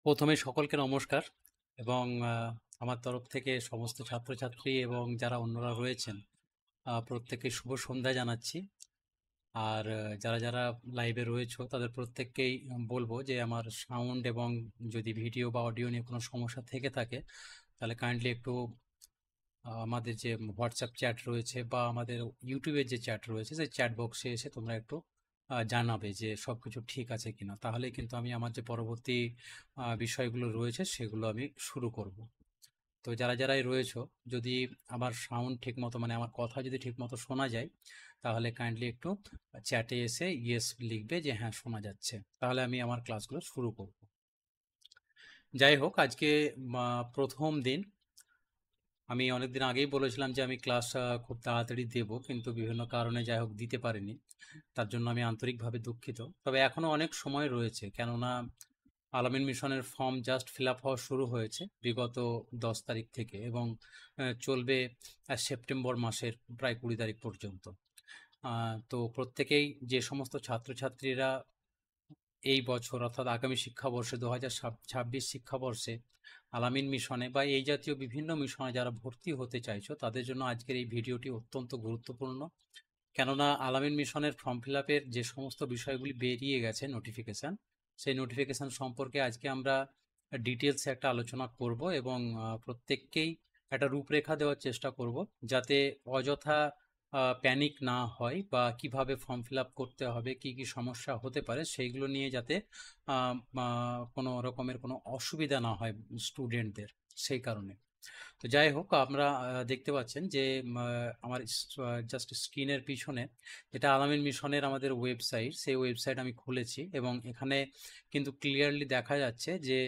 প্রথমে সকলকে নমস্কার এবং আমার তরফ থেকে সমস্ত ছাত্রছাত্রী এবং যারা অন্যরা রয়েছেন প্রত্যেককে শুভ সন্ধ্যা জানাচ্ছি। আর যারা যারা লাইভে রয়েছো তাদের প্রত্যেককেই বলবো যে আমার সাউন্ড এবং যদি ভিডিও বা অডিও নিয়ে কোনো সমস্যা থেকে থাকে তাহলে কাইন্ডলি একটু আমাদের যে হোয়াটসঅ্যাপ চ্যাট রয়েছে বা আমাদের ইউটিউবের যে চ্যাট রয়েছে সেই চ্যাট বক্সে এসে তোমরা একটু জানাবে যে সব কিছু ঠিক আছে কিনা, তাহলে কিন্তু আমি আমার যে পরবর্তী বিষয়গুলো রয়েছে সেগুলো আমি শুরু করব। তো যারা যারাই রয়েছো, যদি আমার সাউন্ড ঠিক মতো মানে আমার কথা যদি ঠিক মতো শোনা যায় তাহলে কাইন্ডলি একটু চ্যাটে এসে ইয়েস লিখবে যে হ্যাঁ শোনা যাচ্ছে, তাহলে আমি আমার ক্লাসগুলো শুরু করব। যাই হোক, আজকে প্রথম দিন। আমি অনেকদিন আগেই বলেছিলাম যে আমি ক্লাস খুব তাড়াতাড়ি দেব, কিন্তু বিভিন্ন কারণে যাই হোক দিতে পারিনি। তার জন্য আমি আন্তরিকভাবে দুঃখিত। তবে এখনও অনেক সময় রয়েছে, কেননা আলামিন মিশনের ফর্ম জাস্ট ফিল আপ হওয়া শুরু হয়েছে বিগত 10 তারিখ থেকে এবং চলবে সেপ্টেম্বর মাসের প্রায় 20 তারিখ পর্যন্ত। তো প্রত্যেকেই যে সমস্ত ছাত্রছাত্রীরা এই বছর অর্থাৎ আগামী শিক্ষাবর্ষে 2026 শিক্ষাবর্ষে আলামিন মিশনে বা এই জাতীয় বিভিন্ন মিশনে যারা ভর্তি হতে চাইছো তাদের জন্য আজকের এই ভিডিওটি অত্যন্ত গুরুত্বপূর্ণ। কেননা আলামিন মিশনের ফর্ম ফিল আপের যে সমস্ত বিষয়গুলি বেরিয়ে গেছে নোটিফিকেশান, সেই নোটিফিকেশান সম্পর্কে আজকে আমরা ডিটেলসে একটা আলোচনা করব এবং প্রত্যেককেই একটা রূপরেখা দেওয়ার চেষ্টা করব যাতে অযথা প্যানিক না হয় বা কিভাবে ফর্ম ফিল আপ করতে হবে, কি কি সমস্যা হতে পারে সেইগুলো নিয়ে যাতে কোনো রকমের কোনো অসুবিধা না হয় স্টুডেন্টদের, সেই কারণে। তো যাই হোক, আমরা দেখতে পাচ্ছেন যে আমার জাস্ট স্ক্রিনের পিছনে যেটা আলামিন মিশনের আমাদের ওয়েবসাইট, সেই ওয়েবসাইট আমি খুলেছি এবং এখানে কিন্তু ক্লিয়ারলি দেখা যাচ্ছে যে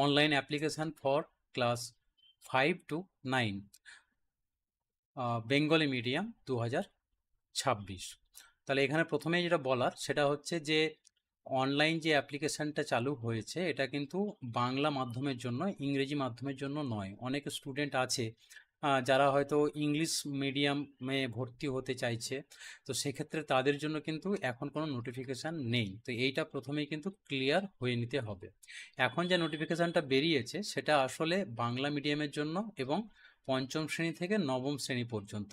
online application for class 5 to 9 Bengali medium 2026। তাহলে এখানে প্রথমেই যেটা বলার সেটা হচ্ছে যে অনলাইন যে অ্যাপ্লিকেশানটা চালু হয়েছে এটা কিন্তু বাংলা মাধ্যমের জন্য, ইংরেজি মাধ্যমের জন্য নয়। অনেক স্টুডেন্ট আছে যারা হয়তো ইংলিশ মিডিয়ামে ভর্তি হতে চাইছে, তো সেক্ষেত্রে তাদের জন্য কিন্তু এখন কোনো নোটিফিকেশান নেই। তো এইটা প্রথমেই কিন্তু ক্লিয়ার হয়ে নিতে হবে। এখন যে নোটিফিকেশানটা বেরিয়েছে সেটা আসলে বাংলা মিডিয়ামের জন্য এবং পঞ্চম শ্রেণী থেকে নবম শ্রেণী পর্যন্ত,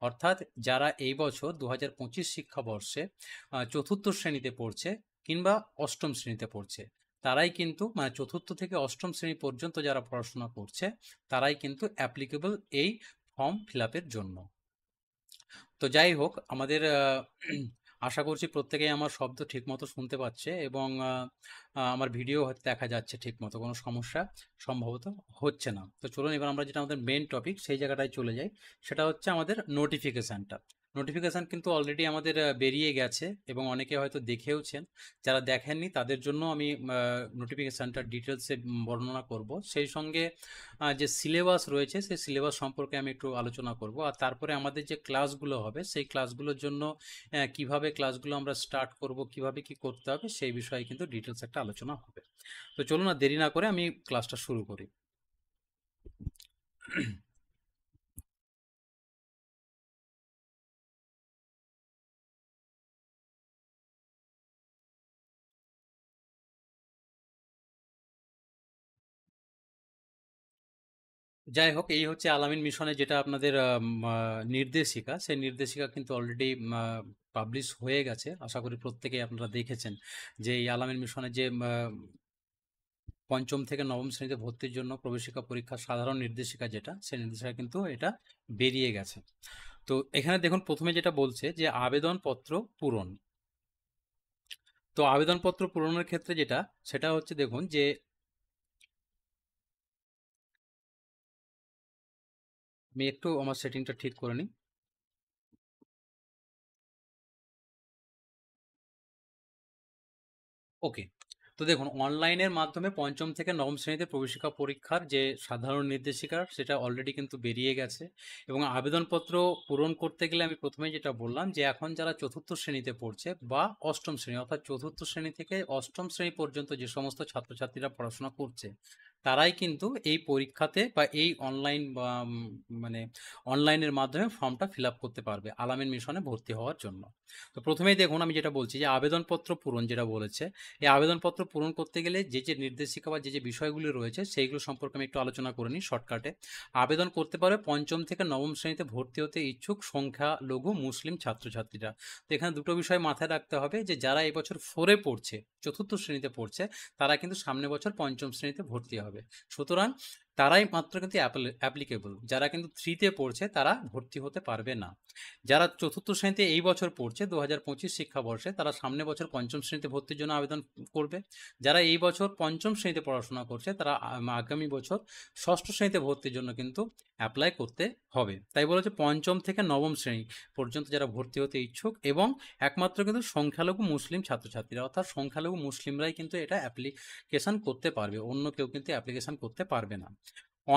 অর্থাৎ যারা এই বছর 2025 শিক্ষাবর্ষে চতুর্থ শ্রেণীতে পড়ছে কিংবা অষ্টম শ্রেণীতে পড়ছে, তারাই কিন্তু মানে চতুর্থ থেকে অষ্টম শ্রেণী পর্যন্ত যারা পড়াশোনা করছে তারাই কিন্তু অ্যাপ্লিকেবল এই ফর্ম ফিল আপের জন্য। তো যাই হোক, আমাদের আশা করছি প্রত্যেকেই আমার শব্দ ঠিকমতো শুনতে পাচ্ছে এবং আমার ভিডিও দেখা যাচ্ছে ঠিকমতো, কোনো সমস্যা সম্ভবত হচ্ছে না। তো চলুন এবার আমরা যেটা আমাদের মেন টপিক সেই জায়গাটায় চলে যাই। সেটা হচ্ছে আমাদের নোটিফিকেশানটা। নোটিফিকেশান কিন্তু অলরেডি আমাদের বেরিয়ে গেছে এবং অনেকে হয়তো দেখেওছেন। যারা দেখেননি তাদের জন্য আমি নোটিফিকেশানটার ডিটেলসে বর্ণনা করব। সেই সঙ্গে যে সিলেবাস রয়েছে সেই সিলেবাস সম্পর্কে আমি একটু আলোচনা করব, আর তারপরে আমাদের যে ক্লাসগুলো হবে সেই ক্লাসগুলোর জন্য কিভাবে ক্লাসগুলো আমরা স্টার্ট করব, কিভাবে কি করতে হবে সেই বিষয়ে কিন্তু ডিটেলস একটা আলোচনা হবে। তো চলুন না দেরি না করে আমি ক্লাসটা শুরু করি। যাই হোক, এই হচ্ছে আলামিন মিশনে যেটা আপনাদের নির্দেশিকা, সেই নির্দেশিকা কিন্তু অলরেডি পাবলিশ হয়ে গেছে। আশা করি প্রত্যেকেই আপনারা দেখেছেন যে এই আলামিন মিশনে যে পঞ্চম থেকে নবম শ্রেণীতে ভর্তির জন্য প্রবেশিকা পরীক্ষা সাধারণ নির্দেশিকা যেটা, সেই নির্দেশিকা কিন্তু এটা বেরিয়ে গেছে। তো এখানে দেখুন প্রথমে যেটা বলছে যে আবেদনপত্র পূরণ। তো আবেদনপত্র পূরণের ক্ষেত্রে যেটা সেটা হচ্ছে, দেখুন যে আমি একটু আমার সেটিংটা ঠিক করে নিই। ওকে। তো দেখুন, অনলাইনের মাধ্যমে পঞ্চম থেকে নবম শ্রেণীতে প্রবেশিকা পরীক্ষার যে সাধারণ নির্দেশিকা সেটা অলরেডি কিন্তু বেরিয়ে গেছে এবং আবেদনপত্র পূরণ করতে গেলে আমি প্রথমেই যেটা বললাম যে এখন যারা চতুর্থ শ্রেণীতে পড়ছে বা অষ্টম শ্রেণী, অর্থাৎ চতুর্থ শ্রেণী থেকে অষ্টম শ্রেণী পর্যন্ত যে সমস্ত ছাত্রছাত্রীরা পড়াশোনা করছে তারাই কিন্তু এই পরীক্ষাতে বা এই অনলাইন বা মানে অনলাইনের মাধ্যমে ফর্মটা ফিল আপ করতে পারবে আলামিন মিশনে ভর্তি হওয়ার জন্য। তো প্রথমেই দেখুন আমি যেটা বলছি যে আবেদনপত্র পূরণ যেটা বলেছে, এই আবেদনপত্র পূরণ করতে গেলে যে নির্দেশিকা বা যে বিষয়গুলি রয়েছে সেইগুলো সম্পর্কে আমি একটু আলোচনা করে নিই শর্টকাটে। আবেদন করতে পারে পঞ্চম থেকে নবম শ্রেণীতে ভর্তি হতে ইচ্ছুক সংখ্যালঘু মুসলিম ছাত্রছাত্রীরা। তো এখানে দুটো বিষয় মাথায় রাখতে হবে যে যারা এবছর 4-এ পড়ছে, চতুর্থ শ্রেণীতে পড়ছে, তারা কিন্তু সামনে বছর পঞ্চম শ্রেণীতে ভর্তি হবে। সুতরাং তারাই মাত্র কিন্তু অ্যাপ্লিকেবল। যারা কিন্তু 3-তে পড়ছে তারা ভর্তি হতে পারবে না। যারা চতুর্থ শ্রেণীতে এই বছর পড়ছে 2025 শিক্ষাবর্ষে, তারা সামনে বছর পঞ্চম শ্রেণীতে ভর্তির জন্য আবেদন করবে। যারা এই বছর পঞ্চম শ্রেণীতে পড়াশোনা করছে তারা আগামী বছর ষষ্ঠ শ্রেণীতে ভর্তির জন্য কিন্তু অ্যাপ্লাই করতে হবে। তাই বলেছে পঞ্চম থেকে নবম শ্রেণী পর্যন্ত যারা ভর্তি হতে ইচ্ছুক, এবং একমাত্র কিন্তু সংখ্যালঘু মুসলিম ছাত্রছাত্রীরা, অর্থাৎ সংখ্যালঘু মুসলিমরাই কিন্তু এটা অ্যাপ্লিকেশন করতে পারবে, অন্য কেউ কিন্তু অ্যাপ্লিকেশন করতে পারবে না।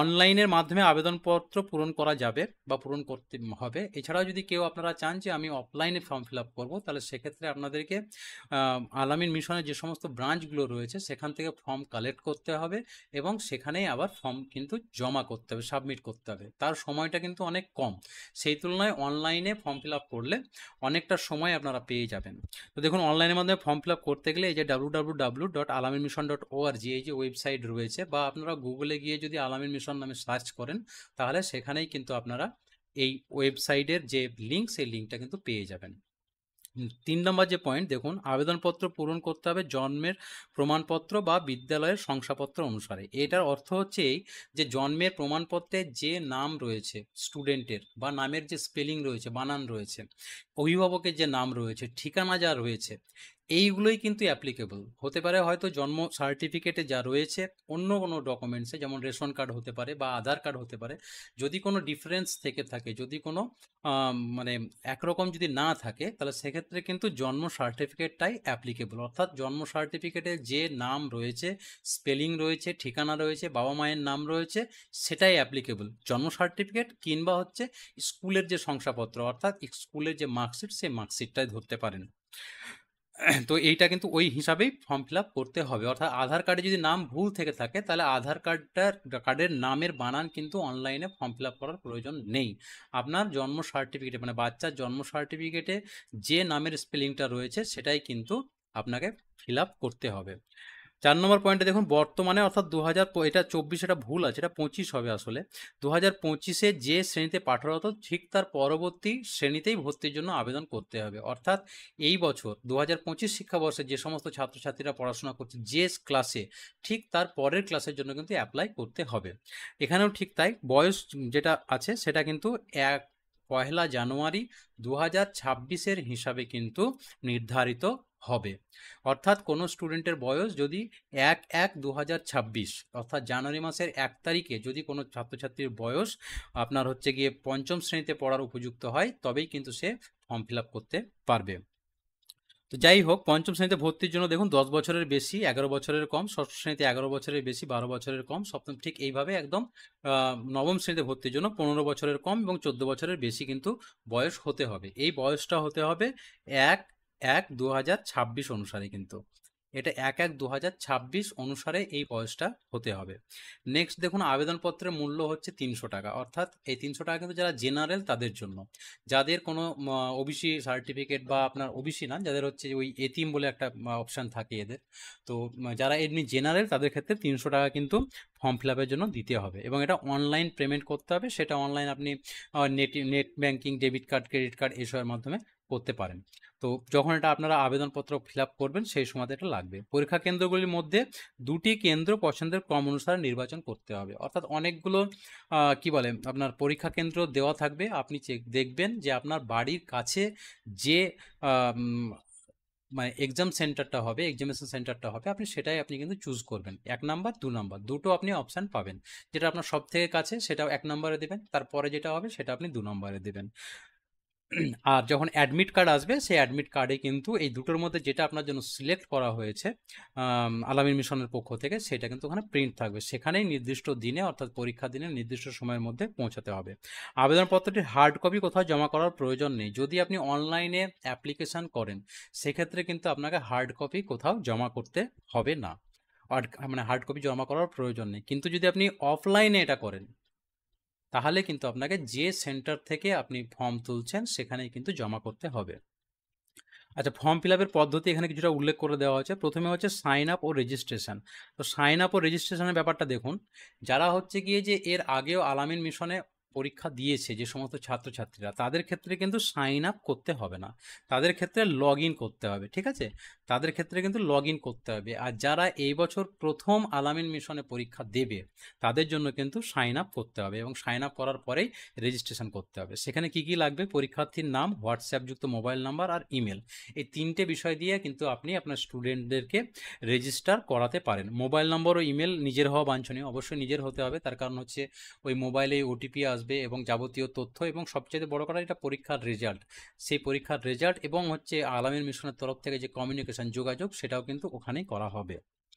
অনলাইনের মাধ্যমে আবেদনপত্র পূরণ করা যাবে বা পূরণ করতে হবে। এছাড়াও যদি কেউ আপনারা চান যে আমি অফলাইনে ফর্ম ফিল আপ করবো, তাহলে সেক্ষেত্রে আপনাদেরকে আলামিন মিশনের যে সমস্ত ব্রাঞ্চগুলো রয়েছে সেখান থেকে ফর্ম কালেক্ট করতে হবে, এবং সেখানেই আবার ফর্ম কিন্তু জমা করতে হবে, সাবমিট করতে হবে। তার সময়টা কিন্তু অনেক কম, সেই তুলনায় অনলাইনে ফর্ম ফিল আপ করলে অনেকটা সময় আপনারা পেয়ে যাবেন। তো দেখুন অনলাইনের মাধ্যমে ফর্ম ফিল আপ করতে গেলে এই যে www.alaminmission.org এই যে ওয়েবসাইট রয়েছে, বা আপনারা গুগলে গিয়ে যদি আলামিন মিশন নামে সার্চ করেন, তাহলে সেখানেই কিন্তু আপনারা এই ওয়েবসাইটের যে লিঙ্ক, সেই লিঙ্কটা কিন্তু পেয়ে যাবেন। 3 নম্বর যে পয়েন্ট দেখুন, আবেদনপত্র পূরণ করতে হবে জন্মের প্রমাণপত্র বা বিদ্যালয়ের শংসাপত্র অনুসারে। এটার অর্থ হচ্ছে এই যে জন্মের প্রমাণপত্রে যে নাম রয়েছে স্টুডেন্টের, বা নামের যে স্পেলিং রয়েছে, বানান রয়েছে, অভিভাবকের যে নাম রয়েছে, ঠিকানা যা রয়েছে, এইগুলোই কিন্তু অ্যাপ্লিকেবল হতে পারে। হয়তো জন্ম সার্টিফিকেটে যা রয়েছে অন্য কোনো ডকুমেন্টসে, যেমন রেশন কার্ড হতে পারে বা আধার কার্ড হতে পারে, যদি কোনো ডিফারেন্স থেকে থাকে, যদি কোনো মানে একরকম যদি না থাকে, তাহলে সেক্ষেত্রে কিন্তু জন্ম সার্টিফিকেটটাই অ্যাপ্লিকেবল। অর্থাৎ জন্ম সার্টিফিকেটে যে নাম রয়েছে, স্পেলিং রয়েছে, ঠিকানা রয়েছে, বাবা মায়ের নাম রয়েছে, সেটাই অ্যাপ্লিকেবল। জন্ম সার্টিফিকেট কিংবা হচ্ছে স্কুলের যে শংসাপত্র, অর্থাৎ স্কুলের যে মার্কশিট, সেই মার্কশিটটাই ধরতে পারেন। তো এইটা কিন্তু ওই হিসাবেই ফর্ম ফিল আপ করতে হবে। অর্থাৎ আধার কার্ডে যদি নাম ভুল থেকে থাকে, তাহলে আধার কার্ডের নামের বানান কিন্তু অনলাইনে ফর্ম ফিল আপ করার প্রয়োজন নেই। আপনার জন্ম সার্টিফিকেটে, মানে বাচ্চার জন্ম সার্টিফিকেটে যে নামের স্পেলিংটা রয়েছে সেটাই কিন্তু আপনাকে ফিল আপ করতে হবে। 4 নম্বর পয়েন্টে দেখুন, বর্তমানে অর্থাৎ 2000, এটা 24, এটা ভুল আছে, এটা 25 হবে আসলে। 2025-এ যে শ্রেণীতে পাঠরত ঠিক তার পরবর্তী শ্রেণীতেই ভর্তির জন্য আবেদন করতে হবে। অর্থাৎ এই বছর 2025 শিক্ষাবর্ষে যে সমস্ত ছাত্রছাত্রীরা পড়াশোনা করছে যে ক্লাসে, ঠিক তার পরের ক্লাসের জন্য কিন্তু অ্যাপ্লাই করতে হবে। এখানেও ঠিক তাই, বয়স যেটা আছে সেটা কিন্তু 1 জানুয়ারি 2026-এর হিসাবে কিন্তু নির্ধারিত হবে। অর্থাৎ কোনো স্টুডেন্টের বয়স যদি 1/1/2026 অর্থাৎ জানুয়ারি মাসের 1 তারিখে যদি কোনো ছাত্রছাত্রীর বয়স আপনার হচ্ছে গিয়ে পঞ্চম শ্রেণীতে পড়ার উপযুক্ত হয়, তবেই কিন্তু সে ফর্ম ফিল আপ করতে পারবে। তো যাই হোক, পঞ্চম শ্রেণীতে ভর্তির জন্য দেখুন 10 বছরের বেশি 11 বছরের কম, ষষ্ঠ শ্রেণীতে 11 বছরের বেশি 12 বছরের কম, সপ্তম ঠিক এইভাবে একদম নবম শ্রেণীতে ভর্তির জন্য 15 বছরের কম এবং 14 বছরের বেশি কিন্তু বয়স হতে হবে। এই বয়সটা হতে হবে 1/1/2026 অনুসারে, কিন্তু এটা 1/1/2026 অনুসারে এই বয়সটা হতে হবে। নেক্সট দেখুন, আবেদনপত্রের মূল্য হচ্ছে 300 টাকা। অর্থাৎ এই 300 টাকা কিন্তু যারা জেনারেল তাদের জন্য, যাদের কোনো ওবিসি সার্টিফিকেট, বা আপনার ওবিসি না, যাদের হচ্ছে ওই এতিম বলে একটা অপশান থাকে এদের, তো যারা এমনি জেনারেল তাদের ক্ষেত্রে 300 টাকা কিন্তু ফর্ম ফিল আপের জন্য দিতে হবে, এবং এটা অনলাইন পেমেন্ট করতে হবে। সেটা অনলাইন আপনি net banking, debit card, credit card এসবের মাধ্যমে করতে পারেন। তো যখন এটা আপনারা আবেদনপত্র ফিল আপ করবেন সেই সময়তে এটা লাগবে। পরীক্ষা কেন্দ্রগুলির মধ্যে 2টি কেন্দ্র পছন্দের ক্রম অনুসারে নির্বাচন করতে হবে। অর্থাৎ অনেকগুলো কি বলে আপনার পরীক্ষা কেন্দ্র দেওয়া থাকবে, আপনি দেখবেন যে আপনার বাড়ির কাছে যে মানে এক্সাম সেন্টারটা হবে, এক্সামিনেশন সেন্টারটা হবে, আপনি সেটাই আপনি কিন্তু চুজ করবেন। 1 নাম্বার 2 নাম্বার দুটো আপনি অপশান পাবেন। যেটা আপনার সব থেকে কাছে সেটাও 1 নম্বরে দেবেন, তারপরে যেটা হবে সেটা আপনি 2 নম্বরে দেবেন। আর যখন অ্যাডমিট কার্ড আসবে, সেই অ্যাডমিট কার্ডে কিন্তু এই দুটোর মধ্যে যেটা আপনার জন্য সিলেক্ট করা হয়েছে আলামিন মিশনের পক্ষ থেকে, সেটা কিন্তু ওখানে প্রিন্ট থাকবে। সেখানেই নির্দিষ্ট দিনে, অর্থাৎ পরীক্ষা দিনে নির্দিষ্ট সময়ের মধ্যে পৌঁছাতে হবে। আবেদনপত্রটি হার্ড কপি কোথাও জমা করার প্রয়োজন নেই। যদি আপনি অনলাইনে অ্যাপ্লিকেশান করেন, সেক্ষেত্রে কিন্তু আপনাকে হার্ড কপি কোথাও জমা করতে হবে না। মানে হার্ড কপি জমা করার প্রয়োজন নেই। কিন্তু যদি আপনি অফলাইনে এটা করেন তাহলে কিন্তু আপনাকে যে সেন্টার থেকে আপনি ফর্ম তুলছেন সেখানেই কিন্তু জমা করতে হবে। আচ্ছা, ফর্ম ফিল আপের পদ্ধতি এখানে কিছুটা উল্লেখ করে দেওয়া হচ্ছে। প্রথমে হচ্ছে সাইন আপ ও রেজিস্ট্রেশন। তো সাইন আপ ও রেজিস্ট্রেশনের ব্যাপারটা দেখুন, যারা হচ্ছে গিয়ে যে এর আগেও আলামিন মিশনে পরীক্ষা দিয়েছে যে সমস্ত ছাত্রছাত্রীরা, তাদের ক্ষেত্রে কিন্তু সাইন আপ করতে হবে না, তাদের ক্ষেত্রে লগ ইন করতে হবে। ঠিক আছে, তাদের ক্ষেত্রে কিন্তু লগ ইন করতে হবে। আর যারা এই বছর প্রথম আলামিন মিশনে পরীক্ষা দেবে তাদের জন্য কিন্তু সাইন আপ করতে হবে, এবং সাইন আপ করার পরেই রেজিস্ট্রেশন করতে হবে। সেখানে কি কি লাগবে? পরীক্ষার্থীর নাম, হোয়াটসঅ্যাপ যুক্ত মোবাইল নাম্বার আর ইমেল। এই তিনটে বিষয় দিয়ে কিন্তু আপনি আপনার স্টুডেন্টদেরকে রেজিস্টার করাতে পারেন। মোবাইল নম্বর ও ইমেল নিজের হওয়া বাঞ্ছনীয়, অবশ্যই নিজের হতে হবে। তার কারণ হচ্ছে ওই মোবাইলে ওটিপি আসবে এবং যাবতীয় তথ্য, এবং সবচেয়ে বড় কথা এটা পরীক্ষার রেজাল্ট। সেই পরীক্ষার রেজাল্ট এবং হচ্ছে আলামিন মিশনের তরফ থেকে যে কমিউনিকেশন যোগাযোগ সেটাও কিন্তু ওখানেই করা হবে।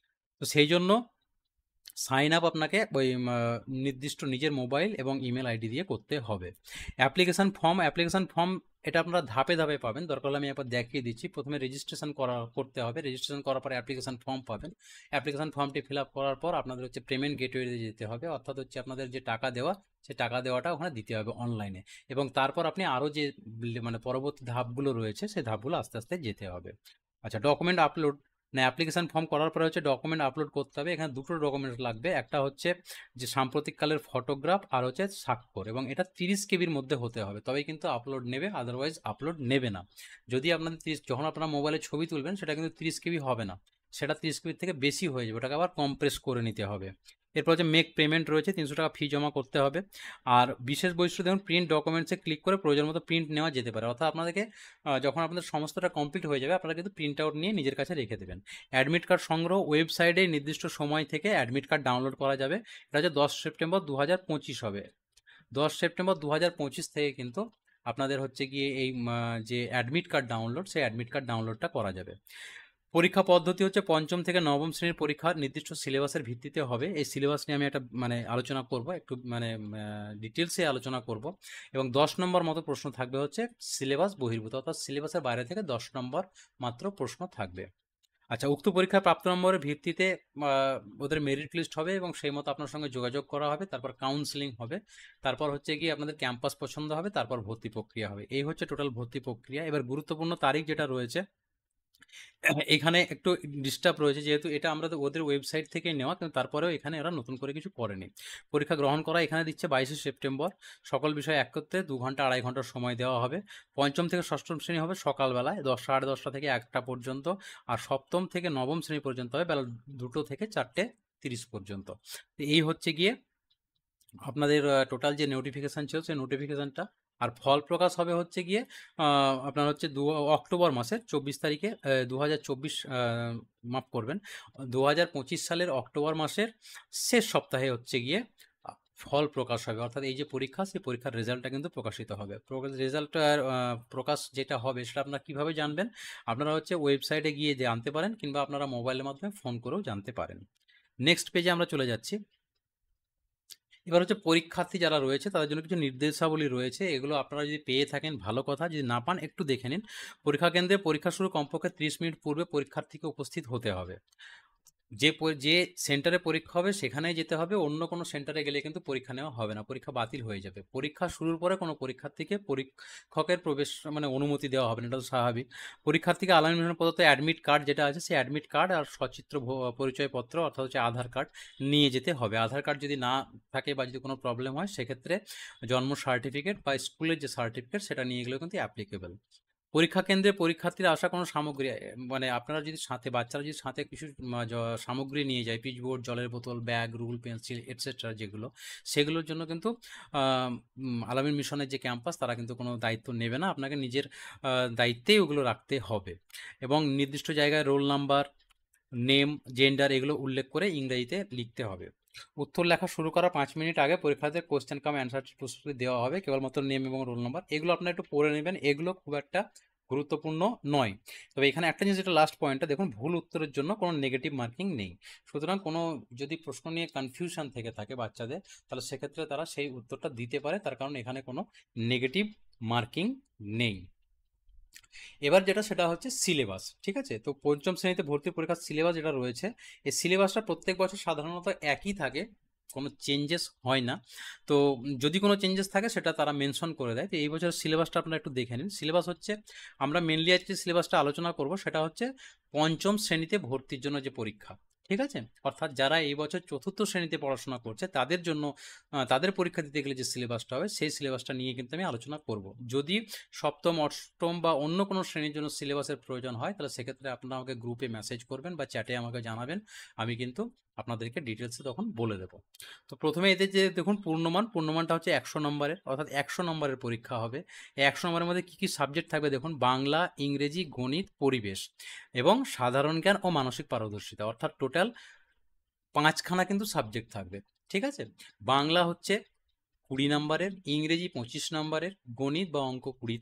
তো সেই জন্য সাইন আপ আপনাকে ওই নির্দিষ্ট নিজের মোবাইল এবং ইমেল আইডি দিয়ে করতে হবে। অ্যাপ্লিকেশান ফর্ম এটা আপনারা ধাপে ধাপে পাবেন, দরকার হলে আমি একবার দেখিয়ে দিচ্ছি। প্রথমে রেজিস্ট্রেশন করতে হবে, রেজিস্ট্রেশন করার পরে অ্যাপ্লিকেশান ফর্ম পাবেন। অ্যাপ্লিকেশান ফর্মটি ফিল আপ করার পর আপনাদের হচ্ছে পেমেন্ট গেটওয়েতে যেতে হবে, অর্থাৎ হচ্ছে আপনাদের যে টাকা দেওয়া সেই টাকা দেওয়াটা ওখানে দিতে হবে অনলাইনে, এবং তারপর আপনি আরও যে মানে পরবর্তী ধাপগুলো রয়েছে সেই ধাপগুলো আস্তে আস্তে যেতে হবে। আচ্ছা, ডকুমেন্ট আপলোড না, অ্যাপ্লিকেশান ফর্ম করার পরে হচ্ছে ডকুমেন্ট আপলোড করতে হবে। এখানে দুটো ডকুমেন্ট লাগবে, একটা হচ্ছে যে সাম্প্রতিককালের ফটোগ্রাফ আর হচ্ছে স্বাক্ষর, এবং এটা 30 কেবির মধ্যে হতে হবে, তবেই কিন্তু আপলোড নেবে, আদারওয়াইজ আপলোড নেবে না। যদি আপনাদের যখন আপনারা মোবাইলে ছবি তুলবেন সেটা কিন্তু 30 কেবি হবে না, সেটা 30 কেবির থেকে বেশি হয়ে যাবে, ওটাকে আবার কম্প্রেস করে নিতে হবে। এরপর যে মেক পেমেন্ট রয়েছে, 300 টাকা ফি জমা করতে হবে। আর বিশেষ বৈশিষ্ট্য দেখুন, প্রিন্ট ডকুমেন্টসে ক্লিক করে প্রয়োজন মতো প্রিন্ট নেওয়া যেতে পারে, অর্থাৎ আপনাদেরকে যখন আপনাদের সমস্তটা কমপ্লিট হয়ে যাবে আপনারা কিন্তু প্রিন্ট আউট নিয়ে নিজের কাছে রেখে দেবেন। অ্যাডমিট কার্ড সংগ্রহ, ওয়েবসাইটে নির্দিষ্ট সময় থেকে অ্যাডমিট কার্ড ডাউনলোড করা যাবে। এটা হচ্ছে 10 সেপ্টেম্বর 2025 হবে। 10 সেপ্টেম্বর 2025 থেকে কিন্তু আপনাদের হচ্ছে গিয়ে এই যে অ্যাডমিট কার্ড ডাউনলোড, সেই অ্যাডমিট কার্ড ডাউনলোডটা করা যাবে। পরীক্ষা পদ্ধতি হচ্ছে পঞ্চম থেকে নবম শ্রেণীর পরীক্ষা নির্দিষ্ট সিলেবাসের ভিত্তিতে হবে। এই সিলেবাস নিয়ে আমি একটা মানে আলোচনা করব, একটু মানে ডিটেলসে আলোচনা করব, এবং 10 নম্বর মতো প্রশ্ন থাকবে হচ্ছে সিলেবাস বহির্ভূত, অর্থাৎ সিলেবাসের বাইরে থেকে 10 নম্বর মাত্র প্রশ্ন থাকবে। আচ্ছা, উক্ত পরীক্ষার প্রাপ্ত নম্বরের ভিত্তিতে ওদের মেরিট লিস্ট হবে এবং সেই মতো আপনার সঙ্গে যোগাযোগ করা হবে, তারপর কাউন্সেলিং হবে, তারপর হচ্ছে গিয়ে আপনাদের ক্যাম্পাস পছন্দ হবে, তারপর ভর্তি প্রক্রিয়া হবে। এই হচ্ছে টোটাল ভর্তি প্রক্রিয়া। এবার গুরুত্বপূর্ণ তারিখ যেটা রয়েছে, এখানে একটু ডিস্টার্ব রয়েছে, যেহেতু এটা আমরা তো ওদের ওয়েবসাইট থেকে নেওয়া, কিন্তু তারপরেও এখানে ওরা নতুন করে কিছু করেনি। পরীক্ষা গ্রহণ করা এখানে দিচ্ছে 22শে সেপ্টেম্বর। সকল বিষয় এক করতে 2 ঘন্টা 2.5 ঘন্টার সময় দেওয়া হবে। পঞ্চম থেকে ষষ্ঠম শ্রেণী হবে সকালবেলায় 10, 10:30 থেকে 1টা পর্যন্ত, আর সপ্তম থেকে নবম শ্রেণী পর্যন্ত হবে বেলা 2টো থেকে 4টে 30 পর্যন্ত। তো এই হচ্ছে গিয়ে আপনাদের টোটাল যে নোটিফিকেশান ছিল সেই নোটিফিকেশানটা। আর ফল প্রকাশ হবে হচ্ছে গিয়ে আপনার হচ্ছে অক্টোবর মাসের 24 তারিখে 2024, মাফ করবেন, 2025 সালের অক্টোবর মাসের শেষ সপ্তাহে হচ্ছে গিয়ে ফল প্রকাশ হবে, অর্থাৎ এই যে পরীক্ষা সেই পরীক্ষার রেজাল্টটা কিন্তু প্রকাশিত হবে। রেজাল্টটার প্রকাশ যেটা হবে সেটা আপনারা কীভাবে জানবেন? আপনারা হচ্ছে ওয়েবসাইটে গিয়ে জানতে পারেন, কিংবা আপনারা মোবাইলের মাধ্যমে ফোন করেও জানতে পারেন। নেক্সট পেজে আমরা চলে যাচ্ছি। এবার হচ্ছে পরীক্ষার্থী যারা রয়েছে তাদের জন্য কিছু নির্দেশাবলী রয়েছে, এগুলো আপনারা যদি পেয়ে থাকেন ভালো কথা, যদি না পান একটু দেখে নিন। পরীক্ষা কেন্দ্রে পরীক্ষা শুরু কমপক্ষে 30 মিনিট পূর্বে পরীক্ষার্থীকে উপস্থিত হতে হবে। যে সেন্টারে পরীক্ষা হবে সেখানেই যেতে হবে, অন্য কোনো সেন্টারে গেলে কিন্তু পরীক্ষা নেওয়া হবে না, পরীক্ষা বাতিল হয়ে যাবে। পরীক্ষা শুরুর পরে কোনো পরীক্ষার্থীকে পরীক্ষকের প্রবেশ মানে অনুমতি দেওয়া হবে না, এটা তো স্বাভাবিক। পরীক্ষার্থীকে আলাদা মিশন প্রদত্ত অ্যাডমিট কার্ড যেটা আছে সেই অ্যাডমিট কার্ড আর সচিত্র পরিচয়পত্র, অর্থাৎ হচ্ছে আধার কার্ড নিয়ে যেতে হবে। আধার কার্ড যদি না থাকে বা যদি কোনো প্রবলেম হয় সেক্ষেত্রে জন্ম সার্টিফিকেট বা স্কুলের যে সার্টিফিকেট সেটা নিয়ে গেলেও কিন্তু অ্যাপ্লিকেবল। পরীক্ষা কেন্দ্রে পরীক্ষার্থীরা আসা কোনো সামগ্রী, মানে আপনারা যদি সাথে বাচ্চারা যদি সাথে কিছু সামগ্রী নিয়ে যায়, পিচবোর্ড, জলের বোতল, ব্যাগ, রুল, পেন্সিল এটসেট্রা যেগুলো, সেগুলোর জন্য কিন্তু আলামিন মিশনের যে ক্যাম্পাস তারা কিন্তু কোনো দায়িত্ব নেবে না, আপনাকে নিজের দায়িত্বেই ওগুলো রাখতে হবে। এবং নির্দিষ্ট জায়গায় রোল নাম্বার, নেম, জেন্ডার এগুলো উল্লেখ করে ইংরেজিতে লিখতে হবে। উত্তর লেখা শুরু করার 5 মিনিট আগে পরীক্ষার্থীদের কোশ্চেন কাম অ্যান্সার প্রস্তুতি দেওয়া হবে, কেবলমাত্র নেম এবং রোল নাম্বার। এগুলো আপনারা একটু পড়ে নেবেন, এগুলো খুব একটা গুরুত্বপূর্ণ নয়। তবে এখানে একটা জিনিস, যেটা লাস্ট পয়েন্টটা দেখুন, ভুল উত্তরের জন্য কোনো নেগেটিভ মার্কিং নেই। সুতরাং কোনো যদি প্রশ্ন নিয়ে কনফিউশন থেকে থাকে বাচ্চাদের, তাহলে সেক্ষেত্রে তারা সেই উত্তরটা দিতে পারে, তার কারণ এখানে কোনো নেগেটিভ মার্কিং নেই। এবার যেটা সেটা হচ্ছে সিলেবাস, ঠিক আছে? তো পঞ্চম শ্রেণীতে ভর্তি পরীক্ষার সিলেবাস যেটা রয়েছে, এই সিলেবাসটা প্রত্যেক বছর সাধারণত একই থাকে, কোনো চেঞ্জেস হয় না। তো যদি কোনো চেঞ্জেস থাকে সেটা তারা মেনশন করে দেয়। তো এই বছরের সিলেবাসটা আপনারা একটু দেখে নিন। সিলেবাস হচ্ছে, আমরা মেনলি আজকে সিলেবাসটা আলোচনা করব, সেটা হচ্ছে পঞ্চম শ্রেণীতে ভর্তির জন্য যে পরীক্ষা, ঠিক আছে? অর্থাৎ যারা এই বছর চতুর্থ শ্রেণীতে পড়াশোনা করছে তাদের জন্য, তাদের পরীক্ষা দিতে গেলে যে সিলেবাসটা হবে সেই সিলেবাসটা নিয়ে কিন্তু আমি আলোচনা করব। যদি সপ্তম, অষ্টম বা অন্য কোনো শ্রেণীর জন্য সিলেবাসের প্রয়োজন হয় তাহলে সেক্ষেত্রে আপনারা আমাকে গ্রুপে মেসেজ করবেন বা চ্যাটে আমাকে জানাবেন, আমি কিন্তু আপনাদেরকে ডিটেলসে তখন বলে দেবো। তো প্রথমে এদের যে দেখুন পূর্ণমানটা হচ্ছে 100 নম্বরের, অর্থাৎ 100 নম্বরের পরীক্ষা হবে। এই 100 নম্বরের মধ্যে কী কী সাবজেক্ট থাকবে দেখুন: বাংলা, ইংরেজি, গণিত, পরিবেশ এবং সাধারণ জ্ঞান ও মানসিক পারদর্শিতা, অর্থাৎ টোটাল 5খানা কিন্তু সাবজেক্ট থাকবে, ঠিক আছে? বাংলা হচ্ছে 20 নম্বরের, ইংরেজি 25 নম্বরের, গণিত বা অঙ্ক 20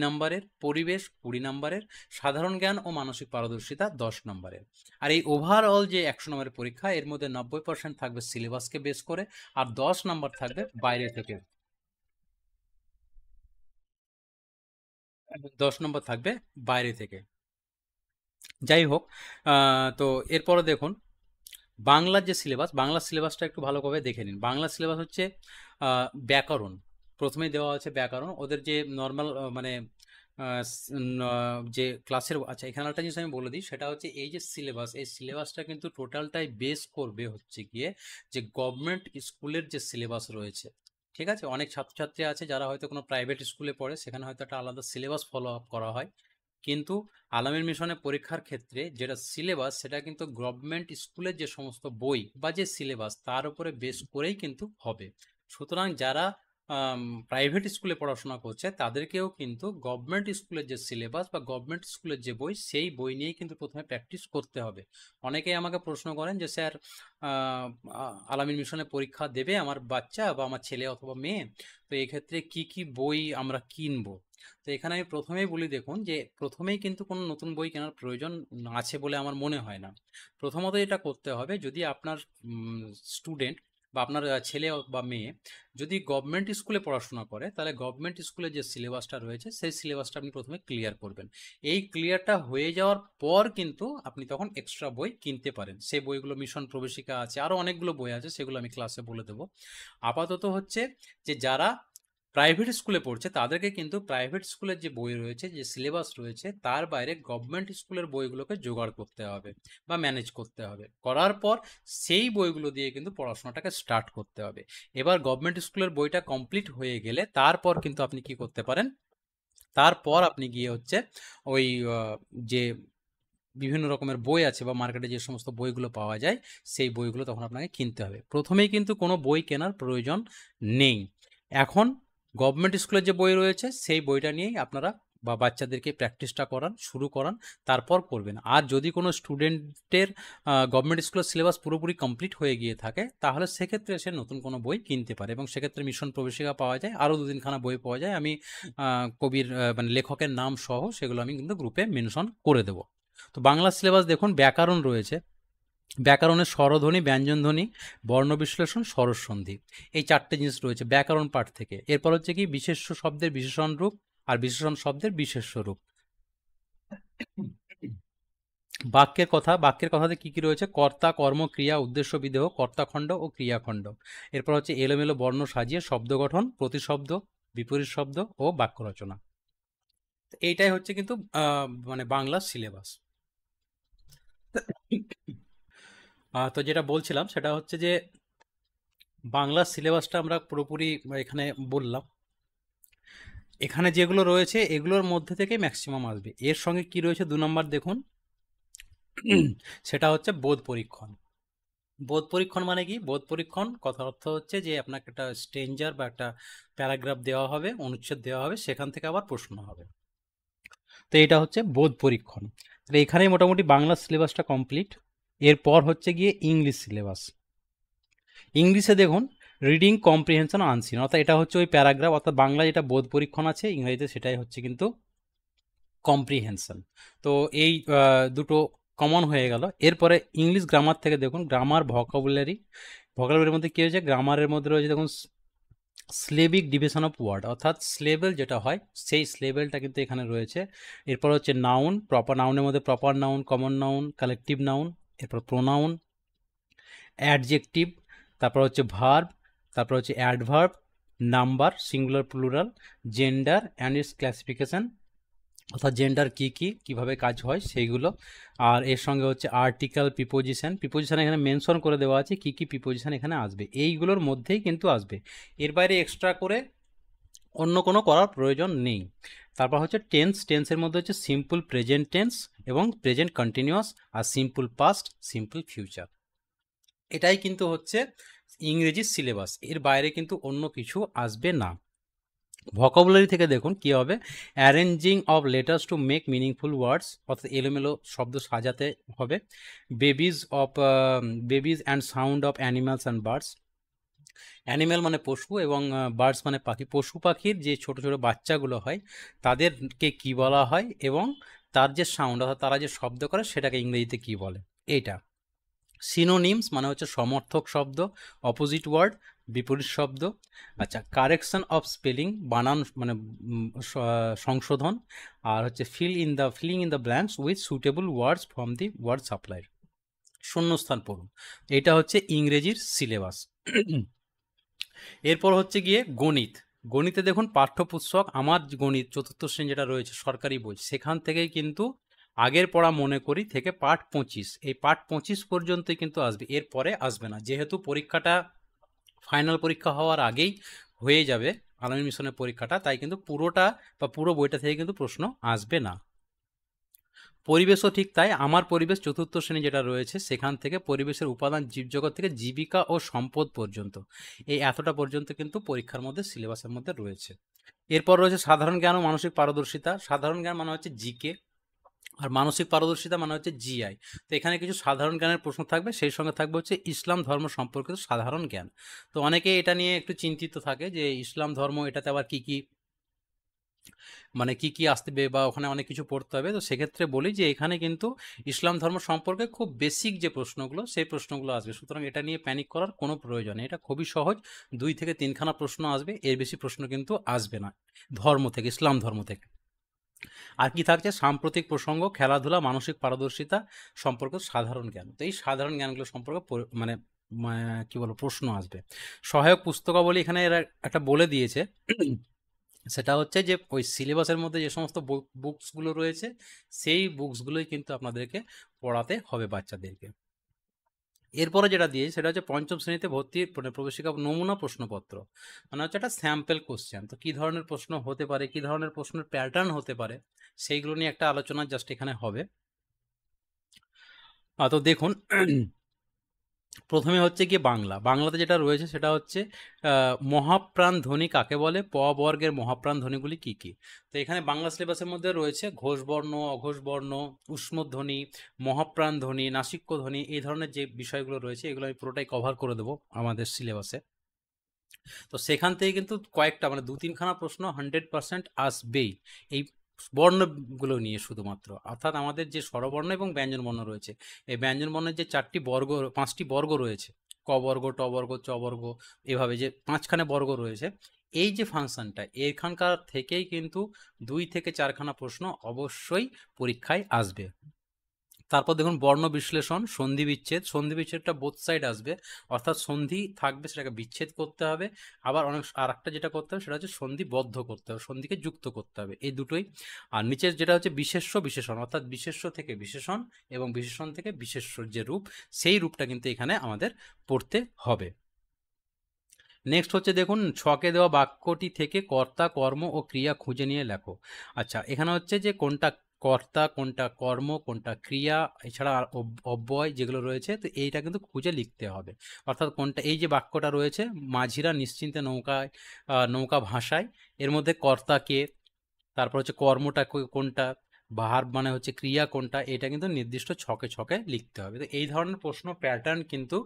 নম্বরের, পরিবেশ 20 নম্বরের, সাধারণ জ্ঞান ও মানসিক পারদর্শিতা 10 নম্বরের। আর এই ওভারঅল যে 100 নম্বরের পরীক্ষা, এর মধ্যে 90% থাকবে সিলেবাসকে বেস করে, আর 10 নম্বর থাকবে বাইরে থেকে। 10 নম্বর থাকবে বাইরে থেকে। যাই হোক, তো এরপরে দেখুন বাংলার যে সিলেবাস, বাংলার সিলেবাসটা একটু ভালোভাবে দেখে নিন। বাংলা সিলেবাস হচ্ছে ব্যাকরণ, প্রথমেই দেওয়া আছে ব্যাকরণ। ওদের যে নর্মাল মানে যে ক্লাসের, আচ্ছা এখানে একটা জিনিস আমি বলে দিই, সেটা হচ্ছে এই যে সিলেবাস, এই সিলেবাসটা কিন্তু টোটালটাই বেস করবে হচ্ছে গিয়ে যে গভর্নমেন্ট স্কুলের যে সিলেবাস রয়েছে, ঠিক আছে? অনেক ছাত্রছাত্রী আছে যারা হয়তো কোনো প্রাইভেট স্কুলে পড়ে, সেখানে হয়তো একটা আলাদা সিলেবাস ফলো আপ করা হয়, কিন্তু আলামিন মিশনে পরীক্ষার ক্ষেত্রে যেটা সিলেবাস সেটা কিন্তু গভর্নমেন্ট স্কুলের যে সমস্ত বই বা যে সিলেবাস তার উপরে বেস করেই কিন্তু হবে। সুতরাং যারা প্রাইভেট স্কুলে পড়াশোনা করছে তাদেরকেও কিন্তু গভর্নমেন্ট স্কুলের যে সিলেবাস বা গভর্নমেন্ট স্কুলের যে বই সেই বই নিয়েই কিন্তু প্রথমে প্র্যাকটিস করতে হবে। অনেকেই আমাকে প্রশ্ন করেন যে স্যার, আলামিন মিশনে পরীক্ষা দেবে আমার বাচ্চা বা আমার ছেলে অথবা মেয়ে, তো এক্ষেত্রে কি কি বই আমরা কিনবো? তো এখানে আমি প্রথমেই বলি, দেখুন যে প্রথমেই কিন্তু কোনো নতুন বই কেনার প্রয়োজন আছে বলে আমার মনে হয় না। প্রথমত এটা করতে হবে, যদি আপনার স্টুডেন্ট বা আপনার ছেলে বা মেয়ে যদি গভর্নমেন্ট স্কুলে পড়াশোনা করে, তাহলে গভর্নমেন্ট স্কুলে যে সিলেবাসটা রয়েছে সেই সিলেবাসটা আপনি প্রথমে ক্লিয়ার করবেন। এই ক্লিয়ারটা হয়ে যাওয়ার পর কিন্তু আপনি তখন এক্সট্রা বই কিনতে পারেন। সেই বইগুলো মিশন প্রবেশিকা আছে, আরও অনেকগুলো বই আছে, সেগুলো আমি ক্লাসে বলে দেবো। আপাতত হচ্ছে যে যারা প্রাইভেট স্কুলে পড়ছে তাদেরকে কিন্তু প্রাইভেট স্কুলের যে বই রয়েছে, যে সিলেবাস রয়েছে, তার বাইরে গভর্নমেন্ট স্কুলের বইগুলোকে জোগাড় করতে হবে বা ম্যানেজ করতে হবে। করার পর সেই বইগুলো দিয়ে কিন্তু পড়াশোনাটাকে স্টার্ট করতে হবে। এবার গভর্নমেন্ট স্কুলের বইটা কমপ্লিট হয়ে গেলে তারপর কিন্তু আপনি কি করতে পারেন, তারপর আপনি গিয়ে হচ্ছে ওই যে বিভিন্ন রকমের বই আছে বা মার্কেটে যে সমস্ত বইগুলো পাওয়া যায় সেই বইগুলো তখন আপনাকে কিনতে হবে। প্রথমেই কিন্তু কোনো বই কেনার প্রয়োজন নেই। এখন গভর্নমেন্ট স্কুলের যে বই রয়েছে সেই বইটা নিয়েই আপনারা বা বাচ্চাদেরকে প্র্যাকটিসটা করান, শুরু করান, তারপর করবেন। আর যদি কোনো স্টুডেন্টের গভর্নমেন্ট স্কুলের সিলেবাস পুরোপুরি কমপ্লিট হয়ে গিয়ে থাকে তাহলে সেক্ষেত্রে সে নতুন কোনো বই কিনতে পারে, এবং সেক্ষেত্রে মিশন প্রবেশিকা পাওয়া যায়, আরও 2-3খানা বই পাওয়া যায়। আমি কবির মানে লেখকের নাম সহ সেগুলো আমি কিন্তু গ্রুপে মেনশন করে দেবো। তো বাংলা সিলেবাস দেখুন, ব্যাকরণ রয়েছে, ব্যাকরণের স্বরধ্বনি, ব্যঞ্জনধ্বনি, বর্ণ বিশ্লেষণ, স্বরসন্ধি, এই 4টে জিনিস রয়েছে ব্যাকরণ পাঠ থেকে। এরপর হচ্ছে কি বিশেষ্য শব্দের বিশেষণ রূপ আর বিশেষণ শব্দের বিশেষ্য রূপ। বাক্যের কথাতে কি কি রয়েছে: কর্তা, কর্ম, ক্রিয়া, উদ্দেশ্য, বিদেহ, কর্তাখণ্ড ও ক্রিয়াখণ্ড। এরপর হচ্ছে এলোমেলো বর্ণ সাজিয়ে শব্দ গঠন, প্রতিশব্দ, বিপরীত শব্দ ও বাক্য রচনা। এইটাই হচ্ছে কিন্তু মানে বাংলা সিলেবাস। তো যেটা বলছিলাম সেটা হচ্ছে যে বাংলার সিলেবাসটা আমরা পুরোপুরি এখানে বললাম। এখানে যেগুলো রয়েছে এগুলোর মধ্যে থেকে ম্যাক্সিমাম আসবে। এর সঙ্গে কি রয়েছে 2 নম্বর দেখুন, সেটা হচ্ছে বোধ পরীক্ষণ। বোধ পরীক্ষণ মানে কি? বোধ পরীক্ষণ কথার অর্থ হচ্ছে যে আপনাকে একটা স্ট্রেঞ্জার বা একটা প্যারাগ্রাফ দেওয়া হবে, অনুচ্ছেদ দেওয়া হবে, সেখান থেকে আবার প্রশ্ন হবে। তো এটা হচ্ছে বোধ পরীক্ষণ। তাহলে এখানেই মোটামুটি বাংলা সিলেবাসটা কমপ্লিট। এরপর হচ্ছে গিয়ে ইংলিশ সিলেবাস। ইংলিশে দেখুন রিডিং কম্প্রিহেনশন আনসিন, অর্থাৎ এটা হচ্ছে ওই প্যারাগ্রাফ, অর্থাৎ বাংলা যেটা বোধ পরীক্ষণ আছে ইংরেজিতে সেটাই হচ্ছে কিন্তু কম্প্রিহেনশন। তো এই দুটো কমন হয়ে গেল। এরপরে ইংলিশ গ্রামার থেকে দেখুন গ্রামার, ভোকাবুলারির মধ্যে কী হয়েছে, গ্রামারের মধ্যে রয়েছে দেখুন স্লেভিক ডিভিশন অফ ওয়ার্ড, অর্থাৎ স্লেবেল যেটা হয় সেই স্লেবেলটা কিন্তু এখানে রয়েছে। এরপর হচ্ছে নাউন, প্রপার নাউনের মধ্যে proper noun, common noun, collective noun, এরপর প্রোনাউন, অ্যাডজেক্টিভ, তারপর হচ্ছে ভার্ব, তারপর হচ্ছে adverb, number singular plural, gender and it's classification, অর্থাৎ জেন্ডার কী কী কীভাবে কাজ হয় সেইগুলো। আর এর সঙ্গে হচ্ছে আর্টিকেল, প্রিপোজিশন, প্রিপোজিশন এখানে মেনশন করে দেওয়া আছে কী কী প্রিপোজিশন এখানে আসবে, এইগুলোর মধ্যেই কিন্তু আসবে, এর বাইরে এক্সট্রা করে অন্য কোনো করার প্রয়োজন নেই। তারপর হচ্ছে টেন্স, টেন্সের মধ্যে হচ্ছে সিম্পল প্রেজেন্ট টেন্স এবং প্রেজেন্ট কন্টিনিউয়াস, আর সিম্পল পাস্ট, সিম্পল ফিউচার। এটাই কিন্তু হচ্ছে ইংরেজির সিলেবাস, এর বাইরে কিন্তু অন্য কিছু আসবে না। ভোকাবুলারি থেকে দেখুন কি হবে, arranging of letters to make meaningful ওয়ার্ডস, অর্থাৎ এলোমেলো শব্দ সাজাতে হবে। Babies and sound of animals and birds, animal মানে পশু এবং বার্ডস মানে পাখি, পশু পাখির যে ছোট ছোট বাচ্চাগুলো হয় তাদেরকে কি বলা হয় এবং তার যে সাউন্ড অর্থাৎ তারা যে শব্দ করে সেটাকে ইংরেজিতে কি বলে এইটা। সিনোনিমস মানে হচ্ছে সমর্থক শব্দ, অপোজিট ওয়ার্ড বিপরীত শব্দ। আচ্ছা, কারেকশন অফ স্পেলিং বানান মানে সংশোধন। আর হচ্ছে filling in the blanks with suitable words from the word supply, শূন্যস্থান পূরণ। এটা হচ্ছে ইংরেজির সিলেবাস। এরপর হচ্ছে গিয়ে গণিত। গণিতে দেখুন পাঠ্যপুস্তক আমার গণিত চতুর্থ শ্রেণী যেটা রয়েছে সরকারি বই, সেখান থেকেই কিন্তু আগের পড়া মনে করি থেকে পাঠ 25, এই পাঠ 25 পর্যন্তই কিন্তু আসবে, এরপরে আসবে না, যেহেতু পরীক্ষাটা ফাইনাল পরীক্ষা হওয়ার আগেই হয়ে যাবে আলামী মিশনের পরীক্ষাটা, তাই কিন্তু পুরোটা বা পুরো বইটা থেকে কিন্তু প্রশ্ন আসবে না। পরিবেশও ঠিক তাই, আমার পরিবেশ চতুর্থ শ্রেণী যেটা রয়েছে সেখান থেকে পরিবেশের উপাদান জীবজগৎ থেকে জীবিকা ও সম্পদ পর্যন্ত, এই এতটা পর্যন্ত কিন্তু পরীক্ষার মধ্যে সিলেবাসের মধ্যে রয়েছে। এরপর রয়েছে সাধারণ জ্ঞান ও মানসিক পারদর্শিতা। সাধারণ জ্ঞান মানে হচ্ছে জিকে, আর মানসিক পারদর্শিতা মানে হচ্ছে জিআই। তো এখানে কিছু সাধারণ জ্ঞানের প্রশ্ন থাকবে, সেই সঙ্গে থাকবে হচ্ছে ইসলাম ধর্ম সম্পর্কিত সাধারণ জ্ঞান। তো অনেকে এটা নিয়ে একটু চিন্তিত থাকে যে ইসলাম ধর্ম এটাতে আবার কী কী মানে কি কি আসবে বা ওখানে অনেক কিছু পড়তে হবে। তো সেক্ষেত্রে বলি যে এখানে কিন্তু ইসলাম ধর্ম সম্পর্কে খুব বেসিক যে প্রশ্নগুলো সেই প্রশ্নগুলো আসবে, সুতরাং এটা নিয়ে প্যানিক করার কোনো প্রয়োজন নেই, এটা খুবই সহজ, 2 থেকে 3খানা প্রশ্ন আসবে, এর বেশি প্রশ্ন কিন্তু আসবে না ধর্ম থেকে, ইসলাম ধর্ম থেকে। আর কি থাকছে, সাম্প্রতিক প্রসঙ্গ, খেলাধুলা, মানসিক পারদর্শিতা সম্পর্কে সাধারণ জ্ঞান। তো এই সাধারণ জ্ঞানগুলো সম্পর্কে মানে কি বলবো প্রশ্ন আসবে। সহায়ক পুস্তকাবলী এখানে এরা একটা বলে দিয়েছে, সেটা হচ্ছে যে ওই সিলেবাসের মধ্যে যে সমস্ত বুকসগুলো রয়েছে সেই বুকসগুলোই কিন্তু আপনাদেরকে পড়াতে হবে বাচ্চাদেরকে। এরপরে যেটা দিয়ে সেটা হচ্ছে পঞ্চম শ্রেণীতে ভর্তি প্রবেশিকা নমুনা প্রশ্নপত্র, মানে হচ্ছে একটা স্যাম্পল কোশ্চেন। তো কী ধরনের প্রশ্ন হতে পারে, কী ধরনের প্রশ্নের প্যাটার্ন হতে পারে, সেইগুলো নিয়ে একটা আলোচনা জাস্ট এখানে হবে। তো দেখুন, প্রথমে হচ্ছে গিয়ে বাংলাতে যেটা রয়েছে সেটা হচ্ছে মহাপ্রাণ ধ্বনি কাকে বলে, প বর্গের মহাপ্রাণ ধ্বনিগুলি কি কি। তো এখানে বাংলা সিলেবাসের মধ্যে রয়েছে ঘোষবর্ণ, অঘোষবর্ণ, উষ্মধ্বনি, মহাপ্রাণ ধ্বনি, নাসিক্য ধ্বনি, এই ধরনের যে বিষয়গুলো রয়েছে এগুলো আমি পুরোটাই কভার করে দেবো আমাদের সিলেবাসে। তো সেখান থেকে কিন্তু কয়েকটা মানে 2-3খানা প্রশ্ন 100% আসবেই এই বর্ণগুলো নিয়ে শুধুমাত্র, অর্থাৎ আমাদের যে স্বরবর্ণ এবং ব্যঞ্জনবর্ণ রয়েছে, এই ব্যঞ্জনবর্ণের যে 5টি বর্গ রয়েছে, ক বর্গ, ট বর্গ, চ বর্গ, এভাবে যে 5খানা বর্গ রয়েছে, এই যে ফাংশনটা এখানকার থেকেই কিন্তু 2 থেকে 4খানা প্রশ্ন অবশ্যই পরীক্ষায় আসবে। তারপর দেখুন বর্ণ বিশ্লেষণ, সন্ধি বিচ্ছেদ, সন্ধি বিচ্ছেদটা বোথ সাইড আসবে, অর্থাৎ সন্ধি থাকবে সেটাকে বিচ্ছেদ করতে হবে, আবার আর একটা যেটা করতে হবে সেটা হচ্ছে সন্ধিবদ্ধ করতে হবে, সন্ধিকে যুক্ত করতে হবে, এই দুটোই। আর নিচের যেটা হচ্ছে বিশেষ্য বিশেষণ, অর্থাৎ বিশেষ্য থেকে বিশেষণ এবং বিশেষণ থেকে বিশেষ্যর যে রূপ সেই রূপটা কিন্তু এখানে আমাদের পড়তে হবে। নেক্সট হচ্ছে দেখুন ছকে দেওয়া বাক্যটি থেকে কর্তা, কর্ম ও ক্রিয়া খুঁজে নিয়ে লেখো। আচ্ছা, এখানে হচ্ছে যে কোনটা কর্তা, কোনটা কর্ম, কোনটা ক্রিয়া, এছাড়া আর অব্যয় যেগুলো রয়েছে, তো এইটা কিন্তু খুঁজে লিখতে হবে। অর্থাৎ কোনটা, এই যে বাক্যটা রয়েছে মাঝিরা নিশ্চিন্তে নৌকা ভাসায়, এর মধ্যে কর্তা কে, তারপর হচ্ছে কর্মটা কোনটা, ভার্ব মানে হচ্ছে ক্রিয়া কোনটা, এটা কিন্তু নির্দিষ্ট ছকে ছকে লিখতে হবে। তো এই ধরনের প্রশ্ন প্যাটার্ন কিন্তু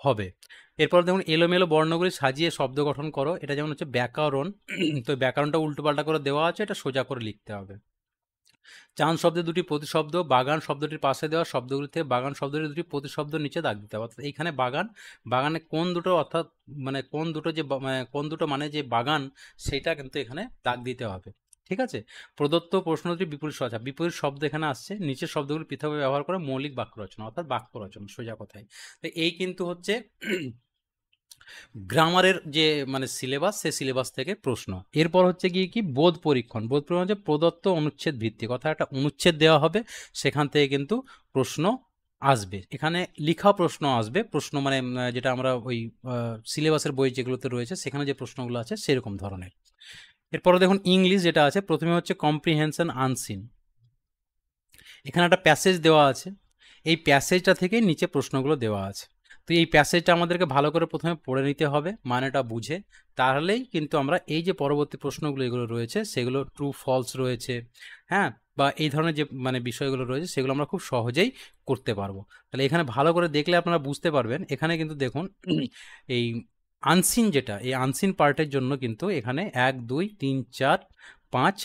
হবে। এরপর দেখুন এলোমেলো বর্ণগুলি সাজিয়ে শব্দ গঠন করো, এটা যেমন হচ্ছে ব্যাকরণ। তো ব্যাকরণটা উল্টোপাল্টা করে দেওয়া আছে, এটা সোজা করে লিখতে হবে। চাঁদ শব্দের দুটি প্রতিশব্দ, বাগান শব্দটির পাশে দেওয়া শব্দগুলি থেকে বাগান শব্দটির দুটি প্রতিশব্দ নিচে দাগ দিতে হবে। অর্থাৎ এইখানে বাগানে কোন দুটো, অর্থাৎ মানে কোন দুটো যে কোন দুটো মানে যে বাগান, সেটা কিন্তু এখানে দাগ দিতে হবে। ঠিক আছে? প্রদত্ত প্রশ্ন দুটি বিপরীত শব্দ, বিপরীত শব্দ এখানে আসছে, নিচের শব্দগুলি পৃথকভাবে ব্যবহার করে মৌলিক বাক্য রচনা, অর্থাৎ বাক্য রচনা সোজা কথায়। তো এই কিন্তু হচ্ছে গ্রামারের যে মানে সিলেবাস, সে সিলেবাস থেকে প্রশ্ন। এরপর হচ্ছে গিয়ে কি বোধ পরীক্ষণ। বোধ পরীক্ষণ হচ্ছে প্রদত্ত অনুচ্ছেদ ভিত্তিক, অর্থাৎ একটা অনুচ্ছেদ দেওয়া হবে, সেখান থেকে কিন্তু প্রশ্ন আসবে। এখানে লিখা প্রশ্ন আসবে, প্রশ্ন মানে যেটা আমরা ওই সিলেবাসের বই যেগুলোতে রয়েছে সেখানে যে প্রশ্নগুলো আছে সেরকম ধরনের। এরপরে দেখুন ইংলিশ যেটা আছে, প্রথমে হচ্ছে কম্প্রিহেনশন আনসিন। এখানে একটা প্যাসেজ দেওয়া আছে, এই প্যাসেজটা থেকে নিচে প্রশ্নগুলো দেওয়া আছে। তো এই প্যাসেজটা আমাদেরকে ভালো করে প্রথমে পড়ে নিতে হবে, মানেটা বুঝে, তাহলেই কিন্তু আমরা এই যে পরবর্তী প্রশ্নগুলো এগুলো রয়েছে সেগুলো ট্রু ফলস রয়েছে, হ্যাঁ, বা এই ধরনের যে মানে বিষয়গুলো রয়েছে সেগুলো আমরা খুব সহজেই করতে পারবো। তাহলে এখানে ভালো করে দেখলে আপনারা বুঝতে পারবেন। এখানে কিন্তু দেখুন এই আনসিন যেটা, এই আনসিন পার্টের জন্য কিন্তু এখানে 1 2 3 4 5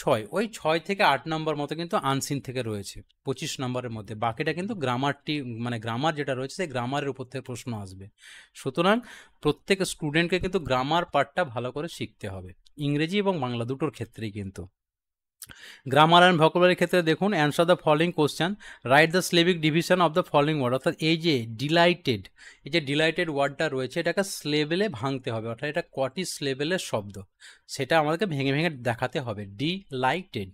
6, ওই 6 থেকে 8 নম্বর মতো কিন্তু আনসিন থেকে রয়েছে 25 নম্বরের মধ্যে। বাকিটা কিন্তু গ্রামারটি মানে গ্রামার যেটা রয়েছে সেই গ্রামারের উপর থেকে প্রশ্ন আসবে। সুতরাং প্রত্যেক স্টুডেন্টকে কিন্তু গ্রামার পার্টটা ভালো করে শিখতে হবে, ইংরেজি এবং বাংলা দুটোর ক্ষেত্রেই কিন্তু। গ্রামার অ্যান্ড ভোকাবুলারির ক্ষেত্রে দেখুন, answer the following question, write the syllabic division of the following word. অর্থাৎ এই যে ডিলাইটেড, এই যে ডিলাইটেড ওয়ার্ডটা রয়েছে এটাকে স্লেবেলে ভাঙতে হবে, অর্থাৎ এটা কটি স্লেবেলের শব্দ সেটা আমাদেরকে ভেঙে ভেঙে দেখাতে হবে। ডিলাইটেড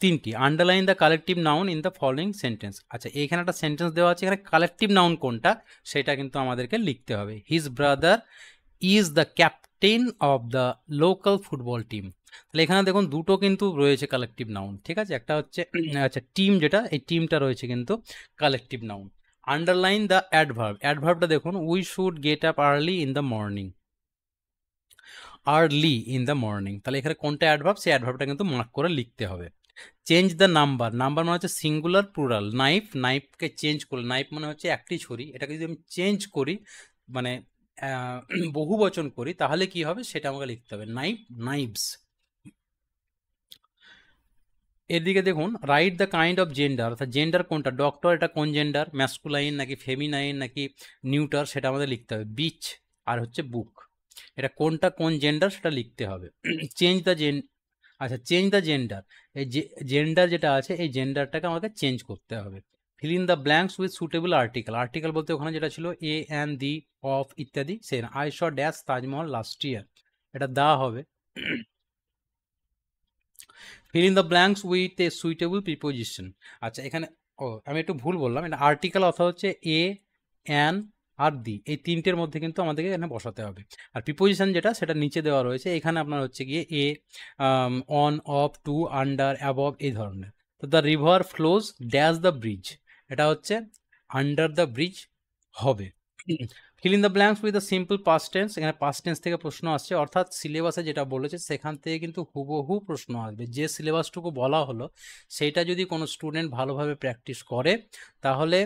3টি। Underline the collective noun in the following sentence. আচ্ছা, এইখানে একটা সেন্টেন্স দেওয়া আছে, এখানে কালেকটিভ নাউন কোনটা সেটা কিন্তু আমাদেরকে লিখতে হবে। His brother is the captain of the local football team. তাহলে এখানে দেখুন দুটো কিন্তু রয়েছে কালেকটিভ নাউন, ঠিক আছে? একটা হচ্ছে আচ্ছা টিম, যেটা এই টিমটা রয়েছে কিন্তু collective noun. Underline the adverb. অ্যাডভার্বটা দেখুন, we should get up early in the morning. Early in the morning, তাহলে এখানে কোনটা অ্যাডভার্ব, সেই অ্যাডভার্বটা কিন্তু মার্ক করে লিখতে হবে। Change the number. নাম্বার মানে হচ্ছে সিঙ্গুলার প্লুরাল। নাইফ, নাইফকে চেঞ্জ করলে, নাইফ মানে হচ্ছে একটি ছুরি, এটাকে যদি আমি চেঞ্জ করি মানে বহু বচন করি তাহলে কি হবে সেটা আমাকে লিখতে হবে। Knife, knives. এদিকে দেখুন, write the kind of gender, অর্থাৎ জেন্ডার কোনটা, ডক্টর এটা কোন জেন্ডার, ম্যাসকুলাইন নাকি ফেমিনাইন নাকি নিউটার, সেটা আমাদের লিখতে হবে। বিচ আর হচ্ছে বুক, এটা কোনটা কোন জেন্ডার সেটা লিখতে হবে। চেঞ্জ দ্য আচ্ছা চেঞ্জ দ্য জেন্ডার, এই যে জেন্ডার যেটা আছে এই জেন্ডারটাকে আমাকে চেঞ্জ করতে হবে। Fill in the blanks with suitable article. Article বলতে ওখানে যেটা ছিল এ অ্যান দি অফ ইত্যাদি, say I saw dash Taj Mahal last year, এটা দেওয়া হবে। Fill in the blanks with a suitable preposition. আচ্ছা এখানে আমি একটু ভুল বললাম, এটা আর্টিকেল অর্থাৎ হচ্ছে এ অ্যান আর দি, এই তিনটের মধ্যে কিন্তু আমাদেরকে এখানে বসাতে হবে। আর প্রিপোজিশন যেটা সেটা নিচে দেওয়া রয়েছে, এখানে আপনার হচ্ছে গিয়ে a, on, of, to, under, above এই ধরনের। তো the river flows dash the bridge, এটা হচ্ছে আন্ডার দ্য ব্রিজ হবে। Fill in the blanks with the simple past tense, এখানে পাস্ট টেন্স থেকে প্রশ্ন আসছে, অর্থাৎ সিলেবাসে যেটা বলেছে সেখান থেকে কিন্তু হুবহু প্রশ্ন আসবে। যে সিলেবাসটুকু বলা হলো সেইটা যদি কোনো স্টুডেন্ট ভালোভাবে প্র্যাকটিস করে তাহলে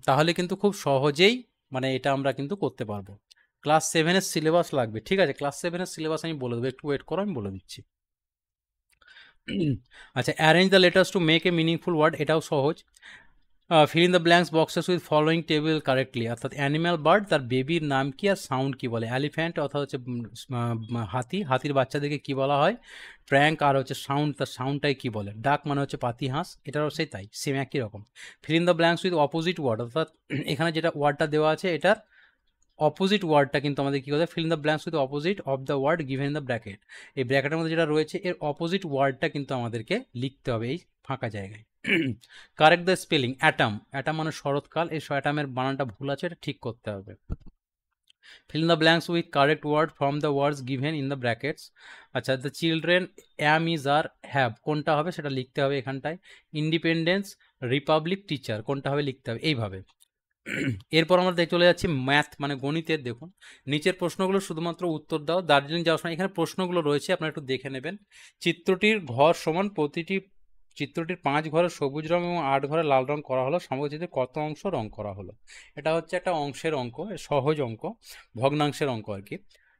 তাহলে কিন্তু খুব সহজেই মানে এটা আমরা কিন্তু করতে পারবো। ক্লাস 7-এর সিলেবাস লাগবে, ঠিক আছে? ক্লাস 7-এর সিলেবাস আমি বলে দেবো, একটু ওয়েট করো, আমি বলে দিচ্ছি। আচ্ছা, arrange the letters to make a meaningful word, এটাও সহজ। Fill in the blanks boxes with following table correctly, অর্থাৎ অ্যানিম্যাল বার্ড, তার বেবির নাম কি আর সাউন্ড কি বলে। এলিফ্যান্ট অর্থাৎ হচ্ছে হাতি, হাতির বাচ্চাদেরকে কি বলা হয়, ট্র্যাঙ্ক, আর হচ্ছে সাউন্ড, তার সাউন্ডটাই কি বলে। ডাক মানে হচ্ছে পাতি হাঁস, এটারও সেই তাই, সেম একই রকম। Fill in the blanks with opposite word, অর্থাৎ এখানে যেটা ওয়ার্ডটা দেওয়া আছে এটার অপোজিট ওয়ার্ডটা কিন্তু আমাদের কী করতে, fill in the blanks with opposite of the word given in the bracket. এই ব্র্যাকেটের মধ্যে যেটা রয়েছে এর অপোজিট ওয়ার্ডটা কিন্তু আমাদেরকে লিখতে হবে এই ফাঁকা জায়গায়। Correct the spelling. Attempt, attempt মানে শরৎকাল, এই অ্যাটামের বানানটা ভুল আছে, এটা ঠিক করতে হবে। Fill in the blanks with correct word from the words given in the brackets. আচ্ছা, the children am, is, are, have কোনটা হবে সেটা লিখতে হবে এখানটায়। ইন্ডিপেন্ডেন্স, রিপাবলিক, টিচার কোনটা হবে লিখতে হবে, এইভাবে। এরপর আমরা চলে যাচ্ছি ম্যাথ মানে গণিতের। দেখুন নিচের প্রশ্নগুলো শুধুমাত্র উত্তর দাও। দার্জিলিং যাওয়ার সময় এখানে প্রশ্নগুলো রয়েছে, আপনারা একটু দেখে নেবেন। চিত্রটির ঘর সমান প্রতিটি, চিত্রটির 5 ঘরে সবুজ রং এবং 8 ঘরে লাল রং করা হলো, সমগ্র চিত্রে কত অংশ রং করা হলো। এটা হচ্ছে একটা অংশের অঙ্ক, সহজ অঙ্ক, ভগ্নাংশের অঙ্ক আর কি।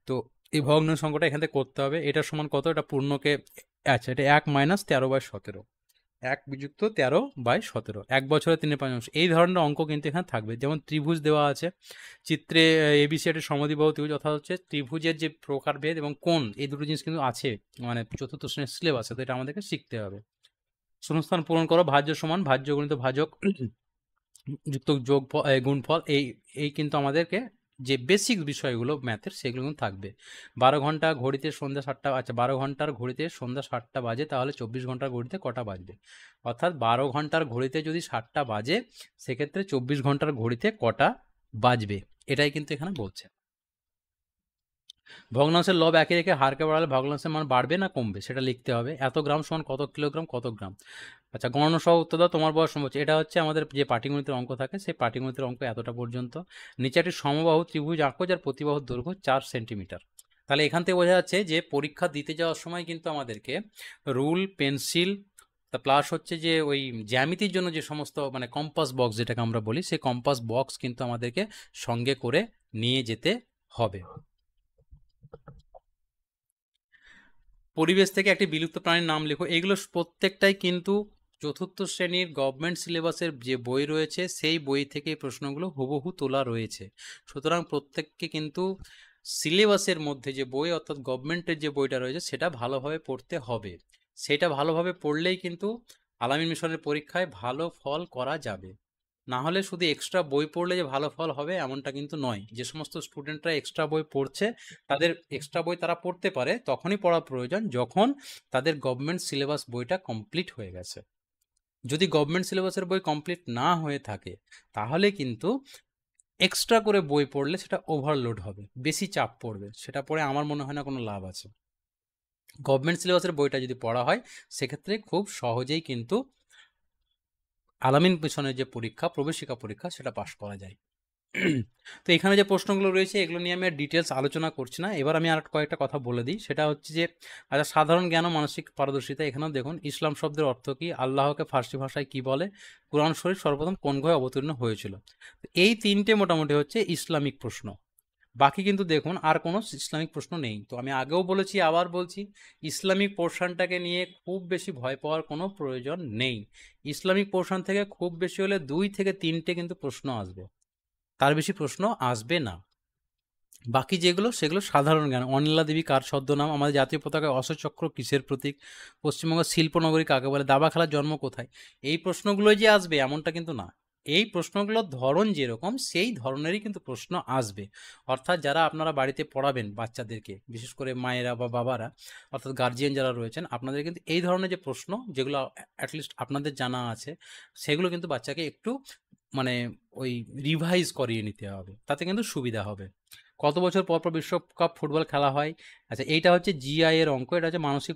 তো এই ভগ্নাংশ অঙ্কটা এখান থেকে করতে হবে। এটা সমান কত, এটা পূর্ণকে আচ্ছা, এটা 1 - 13/17, 1 - 13/17, 1 বছরে 3/5 এই ধরনের অঙ্ক কিন্তু এখানে থাকবে। যেমন ত্রিভুজ দেওয়া আছে চিত্রে, এবিসি একটা সমদ্বিবাহু ত্রিভুজ, অর্থাৎ হচ্ছে ত্রিভুজের যে প্রকারভেদ এবং কোণ, এই দুটো জিনিস কিন্তু আছে মানে চতুর্থ শ্রেণীর সিলেবাসে, তো এটা আমাদেরকে শিখতে হবে। শূন্যস্থান পূরণ করো, ভাজ্য সমান ভাজ্য গুণিত ভাজক যুক্ত যোগ গুণফল, এই এই কিন্তু আমাদেরকে যে বেসিক বিষয়গুলো ম্যাথের সেগুলো কিন্তু থাকবে। 12 ঘন্টা ঘড়িতে সন্ধ্যা 7টা, আচ্ছা 12 ঘন্টার ঘড়িতে সন্ধ্যা 7টা বাজে, তাহলে 24 ঘন্টার ঘড়িতে কটা বাজবে? অর্থাৎ 12 ঘন্টার ঘড়িতে যদি 7টা বাজে, সেক্ষেত্রে 24 ঘন্টার ঘড়িতে কটা বাজবে, এটাই কিন্তু এখানে বলছে। ভগ্নাংশের লব একই রেখে হারকে বাড়ালে ভগ্নাংশের মান বাড়বে না কমবে, সেটা লিখতে হবে। এত গ্রাম সমান কত কিলোগ্রাম, কত গ্রাম। আচ্ছা, গণনা সহ উত্তর দাও, তোমার বয়স সম্ভব। এটা হচ্ছে আমাদের যে পাটিগণিতের অঙ্ক থাকে, সেই পাটিগণিতের অঙ্ক এতটা পর্যন্ত। নিচে একটি সমবাহু ত্রিভুজ আঁকো যার প্রতিবাহুর দৈর্ঘ্য 4 সেন্টিমিটার। তাহলে এখান থেকে বোঝা যাচ্ছে যে পরীক্ষা দিতে যাওয়ার সময় কিন্তু আমাদেরকে রুল, পেন্সিল, তা প্লাস হচ্ছে যে ওই জ্যামিতির জন্য যে সমস্ত মানে কম্পাস বক্স যেটাকে আমরা বলি, সেই কম্পাস বক্স কিন্তু আমাদেরকে সঙ্গে করে নিয়ে যেতে হবে। পরিবেশ থেকে একটি বিলুপ্ত প্রাণীর নাম লেখো। এগুলো প্রত্যেকটাই কিন্তু চতুর্থ শ্রেণীর গভর্নমেন্ট সিলেবাসের যে বই রয়েছে, সেই বই থেকে এই প্রশ্নগুলো হুবহু তোলা রয়েছে। সুতরাং প্রত্যেককে কিন্তু সিলেবাসের মধ্যে যে বই, অর্থাৎ গভর্নমেন্টের যে বইটা রয়েছে, সেটা ভালোভাবে পড়তে হবে। সেটা ভালোভাবে পড়লেই কিন্তু আলামিন মিশনের পরীক্ষায় ভালো ফল করা যাবে। না হলে শুধু এক্সট্রা বই পড়লে যে ভালো ফল হবে এমনটা কিন্তু নয়। যে সমস্ত স্টুডেন্টরা এক্সট্রা বই পড়ছে, তাদের এক্সট্রা বই তারা পড়তে পারে তখনই পড়া প্রয়োজন যখন তাদের গভর্নমেন্ট সিলেবাস বইটা কমপ্লিট হয়ে গেছে। যদি গভর্নমেন্ট সিলেবাসের বই কমপ্লিট না হয়ে থাকে, তাহলে কিন্তু এক্সট্রা করে বই পড়লে সেটা ওভারলোড হবে, বেশি চাপ পড়বে, সেটা পড়ে আমার মনে হয় না কোনো লাভ আছে। গভর্নমেন্ট সিলেবাসের বইটা যদি পড়া হয়, সেক্ষেত্রে খুব সহজেই কিন্তু আলামিন মিশনের যে পরীক্ষা, প্রবেশিকা পরীক্ষা, সেটা পাশ করা যায়। তো এখানে যে প্রশ্নগুলো রয়েছে, এগুলো নিয়ে আমি আর ডিটেলস আলোচনা করছি না। এবার আমি আর কয়েকটা কথা বলে দিই। সেটা হচ্ছে যে আচ্ছা, সাধারণ জ্ঞান ও মানসিক পারদর্শিতা। এখানেও দেখুন, ইসলাম শব্দের অর্থ কী, আল্লাহকে ফার্সি ভাষায় কি বলে, কোরআন শরীফ সর্বপ্রথম কোন গ্রহে অবতীর্ণ হয়েছিল। এই তিনটে মোটামুটি হচ্ছে ইসলামিক প্রশ্ন। বাকি কিন্তু দেখুন আর কোনো ইসলামিক প্রশ্ন নেই। তো আমি আগেও বলেছি, আবার বলছি, ইসলামিক পোর্শনটাকে নিয়ে খুব বেশি ভয় পাওয়ার কোনো প্রয়োজন নেই। ইসলামিক পোর্শন থেকে খুব বেশি হলে 2 থেকে 3টে কিন্তু প্রশ্ন আসবে, তার বেশি প্রশ্ন আসবে না। বাকি যেগুলো সেগুলো সাধারণ জ্ঞান। অনিলা দেবী কার ছদ্মনাম, আমাদের জাতীয় পতাকায় অশোকচক্র কিসের প্রতীক, পশ্চিমবঙ্গ শিল্পনগরী কাকে বলে, দাবা খেলার জন্ম কোথায়, এই প্রশ্নগুলোই যে আসবে এমনটা কিন্তু না। এই প্রশ্নগুলোর ধরন যেরকম, সেই ধরনেরই কিন্তু প্রশ্ন আসবে। অর্থাৎ যারা আপনারা বাড়িতে পড়াবেন বাচ্চাদেরকে, বিশেষ করে মায়েরা বা বাবারা, অর্থাৎ গার্জিয়ান যারা রয়েছেন, আপনাদের কিন্তু এই ধরনের যে প্রশ্ন যেগুলো অ্যাটলিস্ট আপনাদের জানা আছে, সেগুলো কিন্তু বাচ্চাকে একটু মানে ওই রিভাইজ করিয়ে নিতে হবে, তাতে কিন্তু সুবিধা হবে। কত বছর পর পর বিশ্বকাপ ফুটবল খেলা হয়? আচ্ছা, এইটা হচ্ছে জিআই এর অঙ্ক, এটা হচ্ছে মানসিক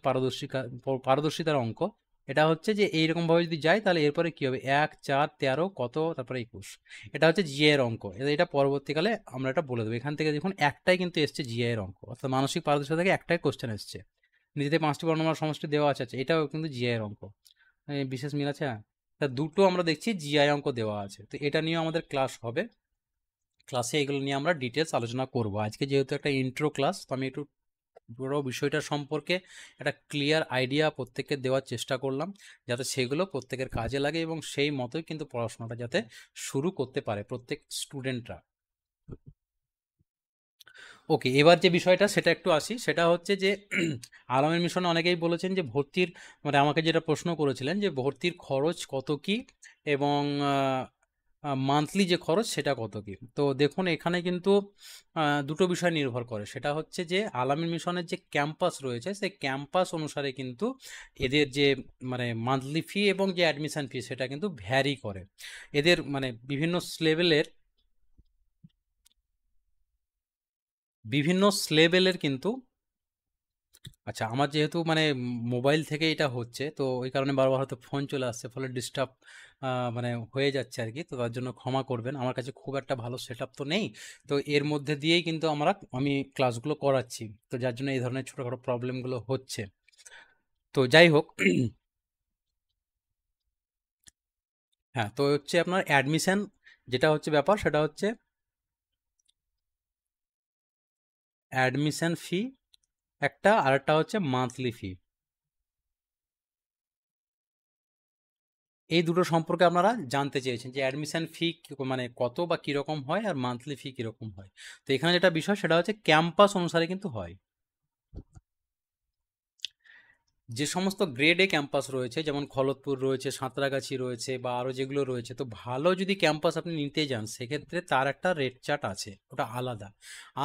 পারদর্শিতার অঙ্ক। এটা হচ্ছে যে এইরকমভাবে যদি যায়, তাহলে এরপরে কী হবে, 1, 4, 13 কত, তারপরে 21। এটা হচ্ছে জিআই এর অঙ্ক। এটা পরবর্তীকালে আমরা এটা বলে দেবো। এখান থেকে দেখুন একটাই কিন্তু এসছে জিআই এর অঙ্ক, অর্থাৎ মানসিক পারদর্শিতা থেকে একটাই কোশ্চেন এসছে। নিজেদের 5টি বর্ণমালার সমষ্টি দেওয়া আছে, এটাও কিন্তু জিআই এর অঙ্ক। বিশেষ মিল আছে, হ্যাঁ। তা দুটো আমরা দেখছি জিআই অঙ্ক দেওয়া আছে, তো এটা নিয়েও আমাদের ক্লাস হবে। ক্লাসে এগুলো নিয়ে আমরা ডিটেলস আলোচনা করব। আজকে যেহেতু একটা ইন্ট্রো ক্লাস, তো আমি একটু পুরো বিষয়টা সম্পর্কে একটা ক্লিয়ার আইডিয়া প্রত্যেককে দেওয়ার চেষ্টা করলাম, যাতে সেগুলো প্রত্যেকের কাজে লাগে এবং সেই মতোই কিন্তু পড়াশোনাটা যাতে শুরু করতে পারে প্রত্যেক স্টুডেন্টরা। ওকে, এবার যে বিষয়টা সেটা একটু আসি। সেটা হচ্ছে যে আলামিন মিশনে অনেকেই বলেছেন যে ভর্তির মানে আমাকে যেটা প্রশ্ন করেছিলেন যে ভর্তির খরচ কত কি, এবং মান্থলি যে খরচ সেটা কত কি। তো দেখুন এখানে কিন্তু দুটো বিষয় নির্ভর করে। সেটা হচ্ছে যে আলামিন মিশনের যে ক্যাম্পাস রয়েছে, সেই ক্যাম্পাস অনুসারে কিন্তু এদের যে মানে মান্থলি ফি এবং যে অ্যাডমিশন ফি, সেটা কিন্তু ভ্যারি করে। এদের মানে বিভিন্ন লেভেলের কিন্তু। আচ্ছা, আমার যেহেতু মানে মোবাইল থেকে এটা হচ্ছে, তো ওই কারণে বারবার হয়তো ফোন চলে আসছে, ফলে ডিস্টার্ব মানে হয়ে যাচ্ছে আর কি। তো তার জন্য ক্ষমা করবেন, আমার কাছে খুব একটা ভালো সেট আপ তো নেই। তো এর মধ্যে দিয়েই কিন্তু আমি ক্লাসগুলো করাচ্ছি, তো যার জন্য এই ধরনের ছোটোখাটো প্রবলেমগুলো হচ্ছে। তো যাই হোক, হ্যাঁ, তো হচ্ছে আপনার অ্যাডমিশন যেটা হচ্ছে ব্যাপার, সেটা হচ্ছে অ্যাডমিশন ফি একটা, আরেকটা হচ্ছে মান্থলি ফি। এই দুটো সম্পর্কে আপনারা জানতে চেয়েছেন যে অ্যাডমিশন ফি মানে কত বা কীরকম হয় আর মান্থলি ফি কীরকম হয়। তো এখানে যেটা বিষয় সেটা হচ্ছে ক্যাম্পাস অনুসারে কিন্তু হয়। যে সমস্ত গ্রেড এ ক্যাম্পাস রয়েছে, যেমন খলতপুর রয়েছে, সাঁতরাগাছি রয়েছে বা আরও যেগুলো রয়েছে, তো ভালো যদি ক্যাম্পাস আপনি নিতে যান সেক্ষেত্রে তার একটা রেট চার্ট আছে, ওটা আলাদা।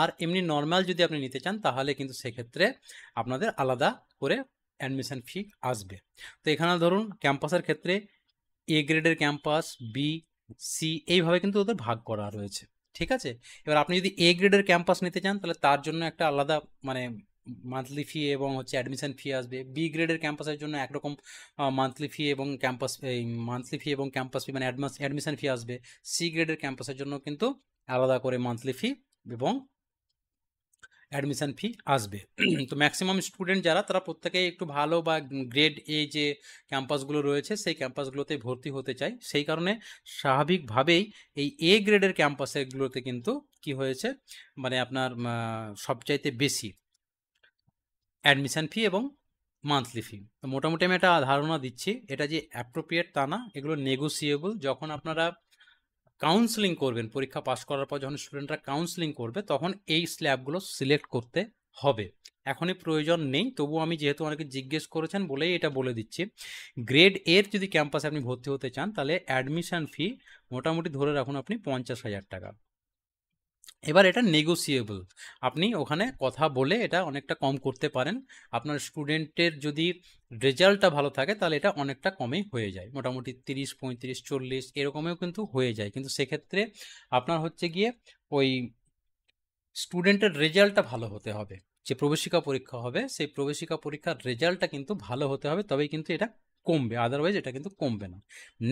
আর এমনি নর্মাল যদি আপনি নিতে চান তাহলে কিন্তু সেক্ষেত্রে আপনাদের আলাদা করে অ্যাডমিশন ফি আসবে। তো এখানে ধরুন ক্যাম্পাসের ক্ষেত্রে এ গ্রেডের ক্যাম্পাস, বি, সি এইভাবে কিন্তু ওদের ভাগ করা রয়েছে, ঠিক আছে। এবার আপনি যদি এ গ্রেডের ক্যাম্পাস নিতে চান তাহলে তার জন্য একটা আলাদা মানে মান্থলি ফি এবং হচ্ছে অ্যাডমিশন ফি আসবে। বি গ্রেডের ক্যাম্পাসের জন্য একরকম মান্থলি ফি এবং ক্যাম্পাস এই মান্থলি ফি এবং ক্যাম্পাস ফি মানে অ্যাডমিশন ফি আসবে। সি গ্রেডের ক্যাম্পাসের জন্য কিন্তু আলাদা করে মান্থলি ফি এবং অ্যাডমিশন ফি আসবে। তো ম্যাক্সিমাম স্টুডেন্ট যারা তারা প্রত্যেকেই একটু ভালো বা গ্রেড এ যে ক্যাম্পাসগুলো রয়েছে সেই ক্যাম্পাসগুলোতে ভর্তি হতে চায়, সেই কারণে স্বাভাবিকভাবেই এই এ গ্রেডের ক্যাম্পাসগুলোতে কিন্তু কি হয়েছে মানে আপনার সবচাইতে বেশি অ্যাডমিশন ফি এবং মান্থলি ফি। তো মোটামুটি আমি একটা ধারণা দিচ্ছি, এটা যে অ্যাপ্রোপ্রিয়েট তা না, এগুলো নেগোসিয়েবল। যখন আপনারা কাউন্সেলিং করবেন, পরীক্ষা পাস করার পর যখন স্টুডেন্টরা কাউন্সেলিং করবে তখন এই স্ল্যাবগুলো সিলেক্ট করতে হবে। এখনই প্রয়োজন নেই, তবু আমি যেহেতু অনেকে জিজ্ঞেস করেছেন বলেই এটা বলে দিচ্ছি। গ্রেড এর যদি ক্যাম্পাসে আপনি ভর্তি হতে চান তাহলে অ্যাডমিশন ফি মোটামুটি ধরে রাখুন আপনি 50,000 টাকা। এবার এটা নেগোসিয়েবল, আপনি ওখানে কথা বলে এটা অনেকটা কম করতে পারেন। আপনার স্টুডেন্টের যদি রেজাল্টটা ভালো থাকে তাহলে এটা অনেকটা কমেই হয়ে যায়, মোটামুটি 30, 35, 40 এরকমেও কিন্তু হয়ে যায়। কিন্তু সেক্ষেত্রে আপনার হচ্ছে গিয়ে ওই স্টুডেন্টের রেজাল্টটা ভালো হতে হবে। যে প্রবেশিকা পরীক্ষা হবে সেই প্রবেশিকা পরীক্ষার রেজাল্টটা কিন্তু ভালো হতে হবে, তবেই কিন্তু এটা কমবে, আদারওয়াইজ এটা কিন্তু কমবে না।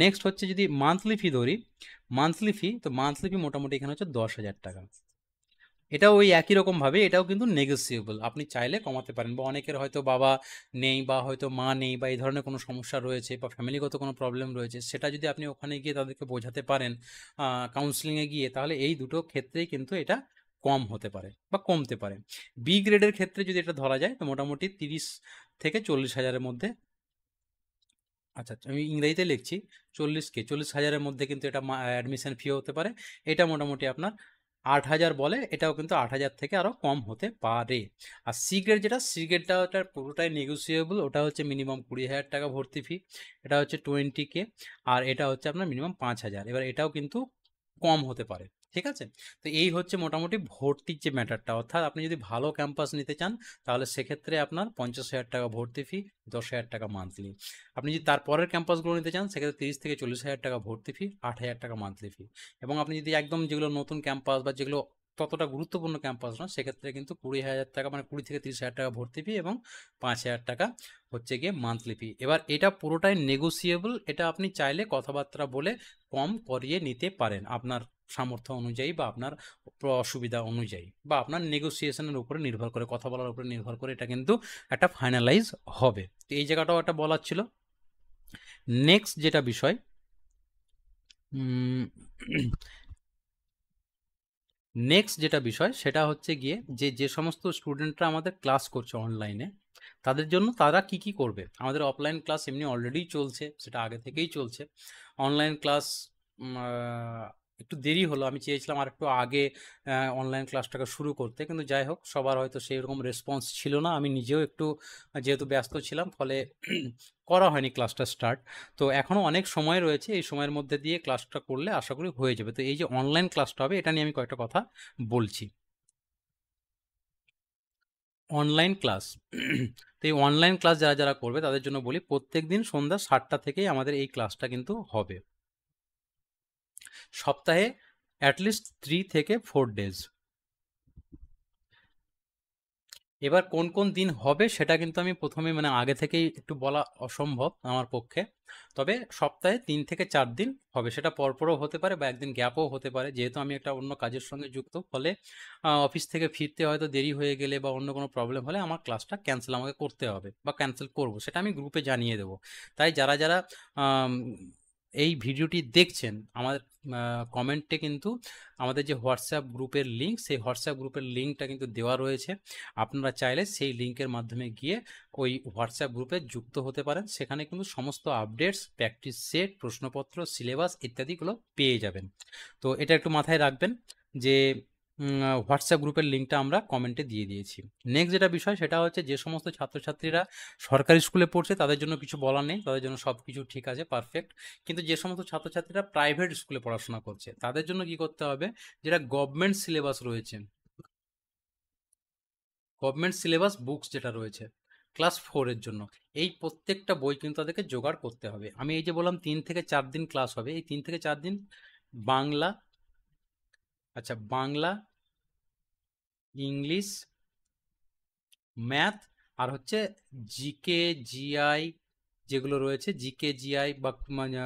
নেক্সট হচ্ছে যদি মান্থলি ফি ধরি, মান্থলি ফি তো মান্থলি ফি মোটামুটি এখানে হচ্ছে 10,000 টাকা। এটাও ওই একই রকমভাবে এটাও কিন্তু নেগোসিয়েবল, আপনি চাইলে কমাতে পারেন। বা অনেকের হয়তো বাবা নেই বা হয়তো মা নেই বা এই ধরনের কোনো সমস্যা রয়েছে বা ফ্যামিলিগত কোনো প্রবলেম রয়েছে, সেটা যদি আপনি ওখানে গিয়ে তাদেরকে বোঝাতে পারেন কাউন্সিলিংয়ে গিয়ে, তাহলে এই দুটো ক্ষেত্রেই কিন্তু এটা কম হতে পারে বা কমতে পারে। বি গ্রেডের ক্ষেত্রে যদি এটা ধরা যায় তো মোটামুটি 30 থেকে 40,000-এর মধ্যে, আচ্ছা আচ্ছা আমি ইংরেজিতে লিখছি, 40,000-এর মধ্যে কিন্তু এটা অ্যাডমিশন ফি হতে পারে। এটা মোটামুটি আপনার 8,000 বলে, এটাও কিন্তু 8,000 থেকে আরও কম হতে পারে। আর সি গ্রেড যেটা, সি গ্রেডটা ওটা পুরোটাই নেগোসিয়েবল, ওটা হচ্ছে মিনিমাম 20,000 টাকা ভর্তি ফি, এটা হচ্ছে 20K, আর এটা হচ্ছে আপনার মিনিমাম 5,000। এবার এটাও কিন্তু কম হতে পারে, ঠিক আছে। তো এই হচ্ছে মোটামুটি ভর্তির যে ম্যাটারটা, অর্থাৎ আপনি যদি ভালো ক্যাম্পাস নিতে চান তাহলে সেক্ষেত্রে আপনার 50,000 টাকা ভর্তি ফি, 10,000 টাকা মান্থলি। আপনি যদি তারপরের ক্যাম্পাসগুলো নিতে চান সেক্ষেত্রে 30 থেকে 40,000 টাকা ভর্তি ফি, 8,000 টাকা মান্থলি ফি। এবং আপনি যদি একদম যেগুলো নতুন ক্যাম্পাস বা যেগুলো ততটা গুরুত্বপূর্ণ ক্যাম্পাস না সেক্ষেত্রে কিন্তু 20,000 টাকা মানে 20 থেকে 30,000 টাকা ভর্তি ফি এবং 5,000 টাকা হচ্ছে গিয়ে মান্থলি ফি। এবার এটা পুরোটাই নেগোসিয়েবল, এটা আপনি চাইলে কথাবার্তা বলে কম করিয়ে নিতে পারেন আপনার সামর্থ্য অনুযায়ী বা আপনার অসুবিধা অনুযায়ী বা আপনার নেগোসিয়েশনের উপরে নির্ভর করে, কথা বলার উপরে নির্ভর করে এটা কিন্তু একটা ফাইনালাইজ হবে। তো এই জায়গাটাও একটা বলার ছিল। নেক্সট যেটা বিষয়, নেক্সট যেটা বিষয় সেটা হচ্ছে গিয়ে যে যে সমস্ত স্টুডেন্টরা আমাদের ক্লাস করছে অনলাইনে তাদের জন্য তারা কি কি করবে। আমাদের অফলাইন ক্লাস এমনি অলরেডি চলছে, সেটা আগে থেকেই চলছে। অনলাইন ক্লাস একটু দেরি হলো, আমি চেয়েছিলাম আর একটু আগে অনলাইন ক্লাসটাকে শুরু করতে, কিন্তু যাই হোক সবার হয়তো সেই রকম রেসপন্স ছিল না। আমি নিজেও একটু যেহেতু ব্যস্ত ছিলাম ফলে করা হয়নি ক্লাসটা স্টার্ট। তো এখনও অনেক সময় রয়েছে, এই সময়ের মধ্যে দিয়ে ক্লাসটা করলে আশা করি হয়ে যাবে। তো এই যে অনলাইন ক্লাসটা হবে এটা নিয়ে আমি কয়েকটা কথা বলছি। অনলাইন ক্লাস তো এই অনলাইন ক্লাস যারা যারা করবে তাদের জন্য বলি প্রত্যেক দিন সন্ধ্যা 7টা থেকেই আমাদের এই ক্লাসটা কিন্তু হবে, সপ্তাহে অ্যাটলিস্ট 3 থেকে 4 ডেজ। এবার কোন কোন দিন হবে সেটা কিন্তু আমি প্রথমে মানে আগে থেকেই একটু বলা অসম্ভব আমার পক্ষে, তবে সপ্তাহে 3 থেকে 4 দিন হবে, সেটা পরপরও হতে পারে বা একদিন গ্যাপও হতে পারে। যেহেতু আমি একটা অন্য কাজের সঙ্গে যুক্ত ফলে অফিস থেকে ফিরতে হয়তো দেরি হয়ে গেলে বা অন্য কোনো প্রবলেম হলে আমার ক্লাসটা ক্যান্সেল আমাকে করতে হবে বা ক্যান্সেল করব, সেটা আমি গ্রুপে জানিয়ে দেবো। তাই যারা যারা এই ভিডিওটি দেখছেন, আমার কমেন্টে কিন্তু আমাদের যে হোয়াটসঅ্যাপ গ্রুপের লিঙ্ক, সেই হোয়াটসঅ্যাপ গ্রুপের লিঙ্কটা কিন্তু দেওয়া রয়েছে। আপনারা চাইলে সেই লিঙ্কের মাধ্যমে গিয়ে ওই হোয়াটসঅ্যাপ গ্রুপে যুক্ত হতে পারেন। সেখানে কিন্তু সমস্ত আপডেটস, প্র্যাকটিস সেট, প্রশ্নপত্র, সিলেবাস ইত্যাদিগুলো পেয়ে যাবেন। তো এটা একটু মাথায় রাখবেন যে হোয়াটসঅ্যাপ গ্রুপের লিঙ্কটা আমরা কমেন্টে দিয়ে দিয়েছি। নেক্সট যেটা বিষয় সেটা হচ্ছে, যে সমস্ত ছাত্রছাত্রীরা সরকারি স্কুলে পড়ছে তাদের জন্য কিছু বলার নেই, তাদের জন্য সব কিছু ঠিক আছে, পারফেক্ট। কিন্তু যে সমস্ত ছাত্রছাত্রীরা প্রাইভেট স্কুলে পড়াশোনা করছে তাদের জন্য কি করতে হবে, যেটা গভর্নমেন্ট সিলেবাস রয়েছে, গভর্নমেন্ট সিলেবাস বুকস যেটা রয়েছে ক্লাস 4-এর জন্য, এই প্রত্যেকটা বই কিন্তু তাদেরকে জোগাড় করতে হবে। আমি এই যে বললাম 3 থেকে 4 দিন ক্লাস হবে, এই 3 থেকে 4 দিন বাংলা, আচ্ছা বাংলা, ইংলিশ, ম্যাথ, আর হচ্ছে জিকে, জিআই যেগুলো রয়েছে, জিকে জিআই বা মানে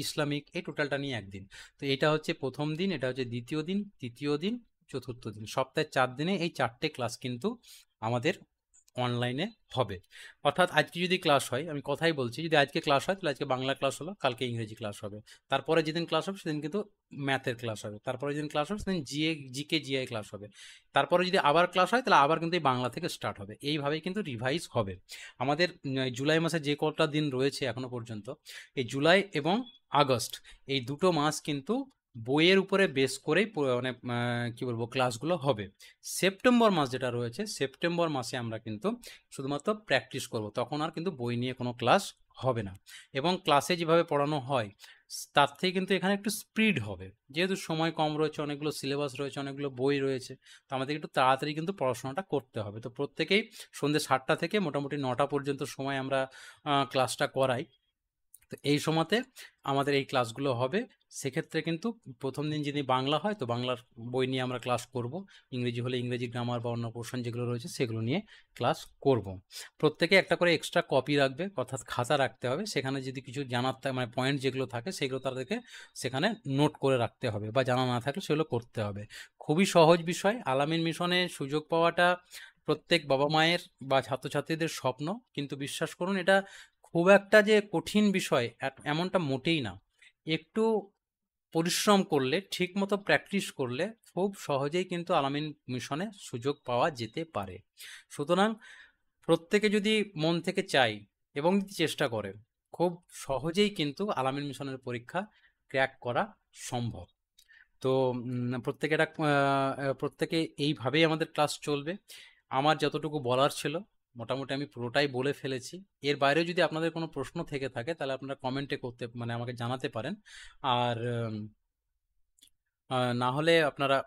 ইসলামিক, এই টোটালটা নিয়ে একদিন। তো এটা হচ্ছে প্রথম দিন, এটা হচ্ছে দ্বিতীয় দিন, তৃতীয় দিন, চতুর্থ দিন, সপ্তাহে 4 দিনে এই 4টে ক্লাস কিন্তু আমাদের অনলাইনে হবে। অর্থাৎ আজকে যদি ক্লাস হয়, আমি কথাই বলছি, যদি আজকে ক্লাস হয় তাহলে আজকে বাংলা ক্লাস হলো, কালকে ইংরেজি ক্লাস হবে, তারপরে যেদিন ক্লাস হবে সেদিন কিন্তু ম্যাথের ক্লাস হবে, তারপরে যেদিন ক্লাস হবে সেদিন জিকে জিআই ক্লাস হবে, তারপরে যদি আবার ক্লাস হয় তাহলে আবার কিন্তু এই বাংলা থেকে স্টার্ট হবে। এইভাবেই কিন্তু রিভাইজ হবে আমাদের। জুলাই মাসে যে কটা দিন রয়েছে এখনো পর্যন্ত, এই জুলাই এবং আগস্ট, এই দুটো মাস কিন্তু বইয়ের উপরে বেস করেই মানে কি বলবো ক্লাসগুলো হবে। সেপ্টেম্বর মাস যেটা রয়েছে, সেপ্টেম্বর মাসে আমরা কিন্তু শুধুমাত্র প্র্যাকটিস করব, তখন আর কিন্তু বই নিয়ে কোনো ক্লাস হবে না। এবং ক্লাসে যেভাবে পড়ানো হয় তার থেকে কিন্তু এখানে একটু স্পিড হবে, যেহেতু সময় কম রয়েছে, অনেকগুলো সিলেবাস রয়েছে, অনেকগুলো বই রয়েছে, তো আমাদের একটু তাড়াতাড়ি কিন্তু পড়াশোনাটা করতে হবে। তো প্রত্যেকেই সন্ধ্যে 7টা থেকে মোটামুটি 9টা পর্যন্ত সময় আমরা ক্লাসটা করাই। তো এই সময়তে আমাদের এই ক্লাসগুলো হবে। সেক্ষেত্রে কিন্তু প্রথম দিন যদি বাংলা হয় তো বাংলার বই নিয়ে আমরা ক্লাস করব, ইংরেজি হলে ইংরেজি গ্রামার বা অন্য পোর্শন যেগুলো রয়েছে সেগুলো নিয়ে ক্লাস করব। প্রত্যেকে একটা করে এক্সট্রা কপি রাখবে, অর্থাৎ খাতা রাখতে হবে, সেখানে যদি কিছু জানার মানে পয়েন্ট যেগুলো থাকে সেগুলো তাদেরকে সেখানে নোট করে রাখতে হবে, বা জানা না থাকলে সেগুলো করতে হবে। খুবই সহজ বিষয়। আলামিন মিশনে সুযোগ পাওয়াটা প্রত্যেক বাবা মায়ের বা ছাত্রছাত্রীদের স্বপ্ন, কিন্তু বিশ্বাস করুন এটা খুব একটা যে কঠিন বিষয় এমনটা মোটেই না। একটু পরিশ্রম করলে, ঠিকমতো প্র্যাকটিস করলে খুব সহজেই কিন্তু আলামিন মিশনে সুযোগ পাওয়া যেতে পারে। সুতরাং প্রত্যেকে যদি মন থেকে চায় এবং যদি চেষ্টা করে, খুব সহজেই কিন্তু আলামিন মিশনের পরীক্ষা ক্র্যাক করা সম্ভব। তো প্রত্যেকে এটা প্রত্যেকে এইভাবেই আমাদের ক্লাস চলবে। আমার যতটুকু বলার ছিল মোটামুটি আমি পুরোটাই বলে ফেলেছি। এর বাইরেও যদি আপনাদের কোনো প্রশ্ন থেকে থাকে তাহলে আপনারা কমেন্টে করতে মানে আমাকে জানাতে পারেন। আর না হলে আপনারা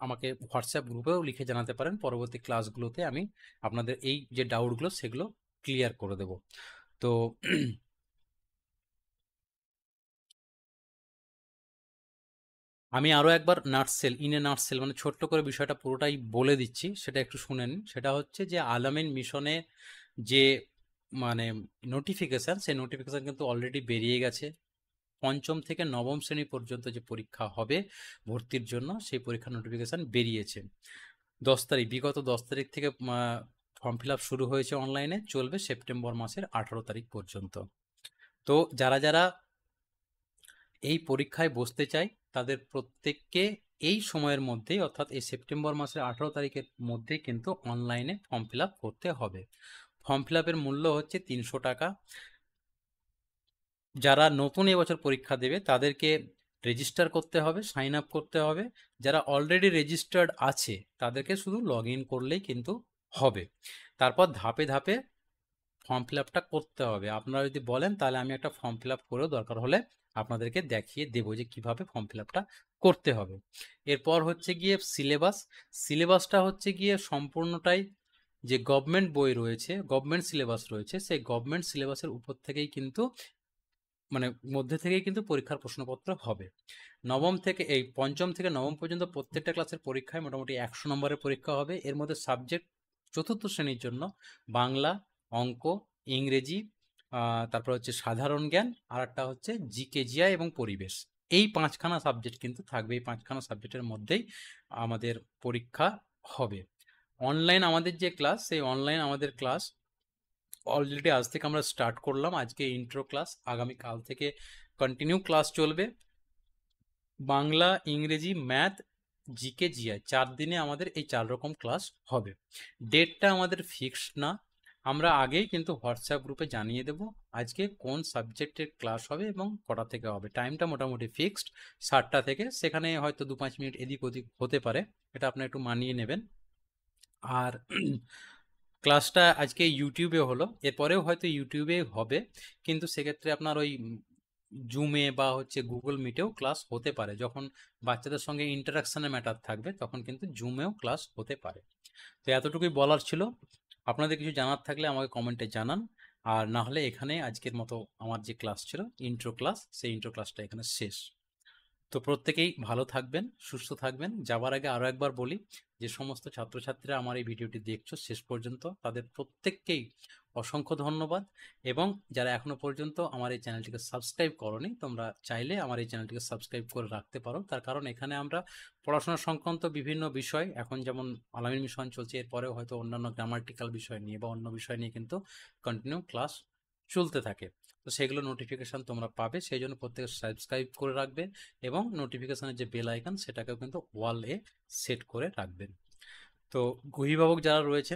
আমাকে হোয়াটসঅ্যাপ গ্রুপেও লিখে জানাতে পারেন। পরবর্তী ক্লাসগুলোতে আমি আপনাদের এই যে ডাউটগুলো সেগুলো ক্লিয়ার করে দেব। তো আমি আরও একবার নাটসেল, ইন এ নাটসেল মানে ছোট্ট করে বিষয়টা পুরোটাই বলে দিচ্ছি, সেটা একটু শুনে নিন। সেটা হচ্ছে যে আলামিন মিশনে যে মানে নোটিফিকেশান, সেই নোটিফিকেশান কিন্তু অলরেডি বেরিয়ে গেছে। পঞ্চম থেকে নবম শ্রেণী পর্যন্ত যে পরীক্ষা হবে ভর্তির জন্য, সেই পরীক্ষার নোটিফিকেশান বেরিয়েছে 10 তারিখ, বিগত 10 তারিখ থেকে ফর্ম ফিল আপ শুরু হয়েছে অনলাইনে, চলবে সেপ্টেম্বর মাসের 18 তারিখ পর্যন্ত। তো যারা যারা এই পরীক্ষায় বসতে চায় তাদের প্রত্যেককে এই সময়ের মধ্যেই, অর্থাৎ এই সেপ্টেম্বর মাসের 18 তারিখের মধ্যেই কিন্তু অনলাইনে ফর্ম ফিল আপ করতে হবে। ফর্ম ফিল আপের মূল্য হচ্ছে 300 টাকা। যারা নতুন এবছর পরীক্ষা দেবে তাদেরকে রেজিস্টার করতে হবে, সাইন আপ করতে হবে। যারা অলরেডি রেজিস্টার্ড আছে তাদেরকে শুধু লগ ইন করলেই কিন্তু হবে। তারপর ধাপে ধাপে ফর্ম ফিল আপটা করতে হবে। আপনারা যদি বলেন তাহলে আমি একটা ফর্ম ফিল আপ করেও দরকার হলে আপনাদেরকে দেখিয়ে দেবো যে কিভাবে ফর্ম ফিল আপটা করতে হবে। এরপর হচ্ছে গিয়ে সিলেবাস। সিলেবাসটা হচ্ছে গিয়ে সম্পূর্ণটাই যে গভর্নমেন্ট বই রয়েছে, গভর্নমেন্ট সিলেবাস রয়েছে, সেই গভর্নমেন্ট সিলেবাসের উপর থেকেই কিন্তু মানে মধ্যে থেকেই কিন্তু পরীক্ষার প্রশ্নপত্র হবে। নবম থেকে এই পঞ্চম থেকে নবম পর্যন্ত প্রত্যেকটা ক্লাসের পরীক্ষায় মোটামুটি 100 নম্বরের পরীক্ষা হবে। এর মধ্যে সাবজেক্ট চতুর্থ শ্রেণীর জন্য বাংলা, অঙ্ক, ইংরেজি, তারপর হচ্ছে সাধারণ জ্ঞান, আর একটা হচ্ছে জিকে জিআই এবং পরিবেশ। এই 5খানা সাবজেক্ট কিন্তু থাকবে। এই 5খানা সাবজেক্টের মধ্যেই আমাদের পরীক্ষা হবে। অনলাইন আমাদের যে ক্লাস, সেই অনলাইন আমাদের ক্লাস অলরেডি আজ থেকে আমরা স্টার্ট করলাম আজকে ইন্ট্রো ক্লাস, আগামীকাল থেকে কন্টিনিউ ক্লাস চলবে। বাংলা, ইংরেজি, ম্যাথ, জিকে, জিআই 4 দিনে আমাদের এই 4 রকম ক্লাস হবে। ডেটটা আমাদের ফিক্সড না, আমরা আগেই কিন্তু হোয়াটসঅ্যাপ গ্রুপে জানিয়ে দেব আজকে কোন সাবজেক্টের ক্লাস হবে এবং কটা থেকে হবে। টাইমটা মোটামুটি ফিক্সড 7টা থেকে, সেখানে হয়তো 2-5 মিনিট এদিক ওদিক হতে পারে, এটা আপনারা একটু মানিয়ে নেবেন। আর ক্লাসটা আজকে ইউটিউবে হলো, এরপরেও হয়তো ইউটিউবে হবে, কিন্তু সেক্ষেত্রে আপনার ওই জুমে বা হচ্ছে গুগল মিটেও ক্লাস হতে পারে। যখন বাচ্চাদের সঙ্গে ইন্টারাকশনের ম্যাটার থাকবে তখন কিন্তু জুমেও ক্লাস হতে পারে। তো এতটুকুই বলার ছিল। আপনাদের কিছু জানার থাকলে আমাকে কমেন্টে জানান, আর না হলে এখানে আজকের মতো আমার যে ক্লাস ছিল ইন্ট্রো ক্লাস, সেই ইন্ট্রো ক্লাসটা এখানে শেষ। তো প্রত্যেকেই ভালো থাকবেন, সুস্থ থাকবেন। যাবার আগে আরও একবার বলি, যে সমস্ত ছাত্রছাত্রীরা আমার এই ভিডিওটি দেখছো শেষ পর্যন্ত, তাদের প্রত্যেককেই অসংখ্য ধন্যবাদ। এবং যারা এখনো পর্যন্ত আমার এই চ্যানেলটিকে সাবস্ক্রাইব করোনি, তোমরা চাইলে আমার এই চ্যানেলটিকে সাবস্ক্রাইব করে রাখতে পারো। তার কারণ এখানে আমরা পড়াশোনা সংক্রান্ত বিভিন্ন বিষয়, এখন যেমন আলামিন মিশন চলছে, এরপরেও হয়তো অন্যান্য গ্রামাটিক্যাল বিষয় নিয়ে বা অন্য বিষয় নিয়ে কিন্তু কন্টিনিউ ক্লাস চলতে থাকে। তো সেগুলো নোটিফিকেশান তোমরা পাবে, সেই জন্য প্রত্যেকে সাবস্ক্রাইব করে রাখবে এবং নোটিফিকেশানের যে বেল আইকন সেটাকেও কিন্তু ওয়ালে সেট করে রাখবেন। তো অভিভাবক যারা রয়েছেন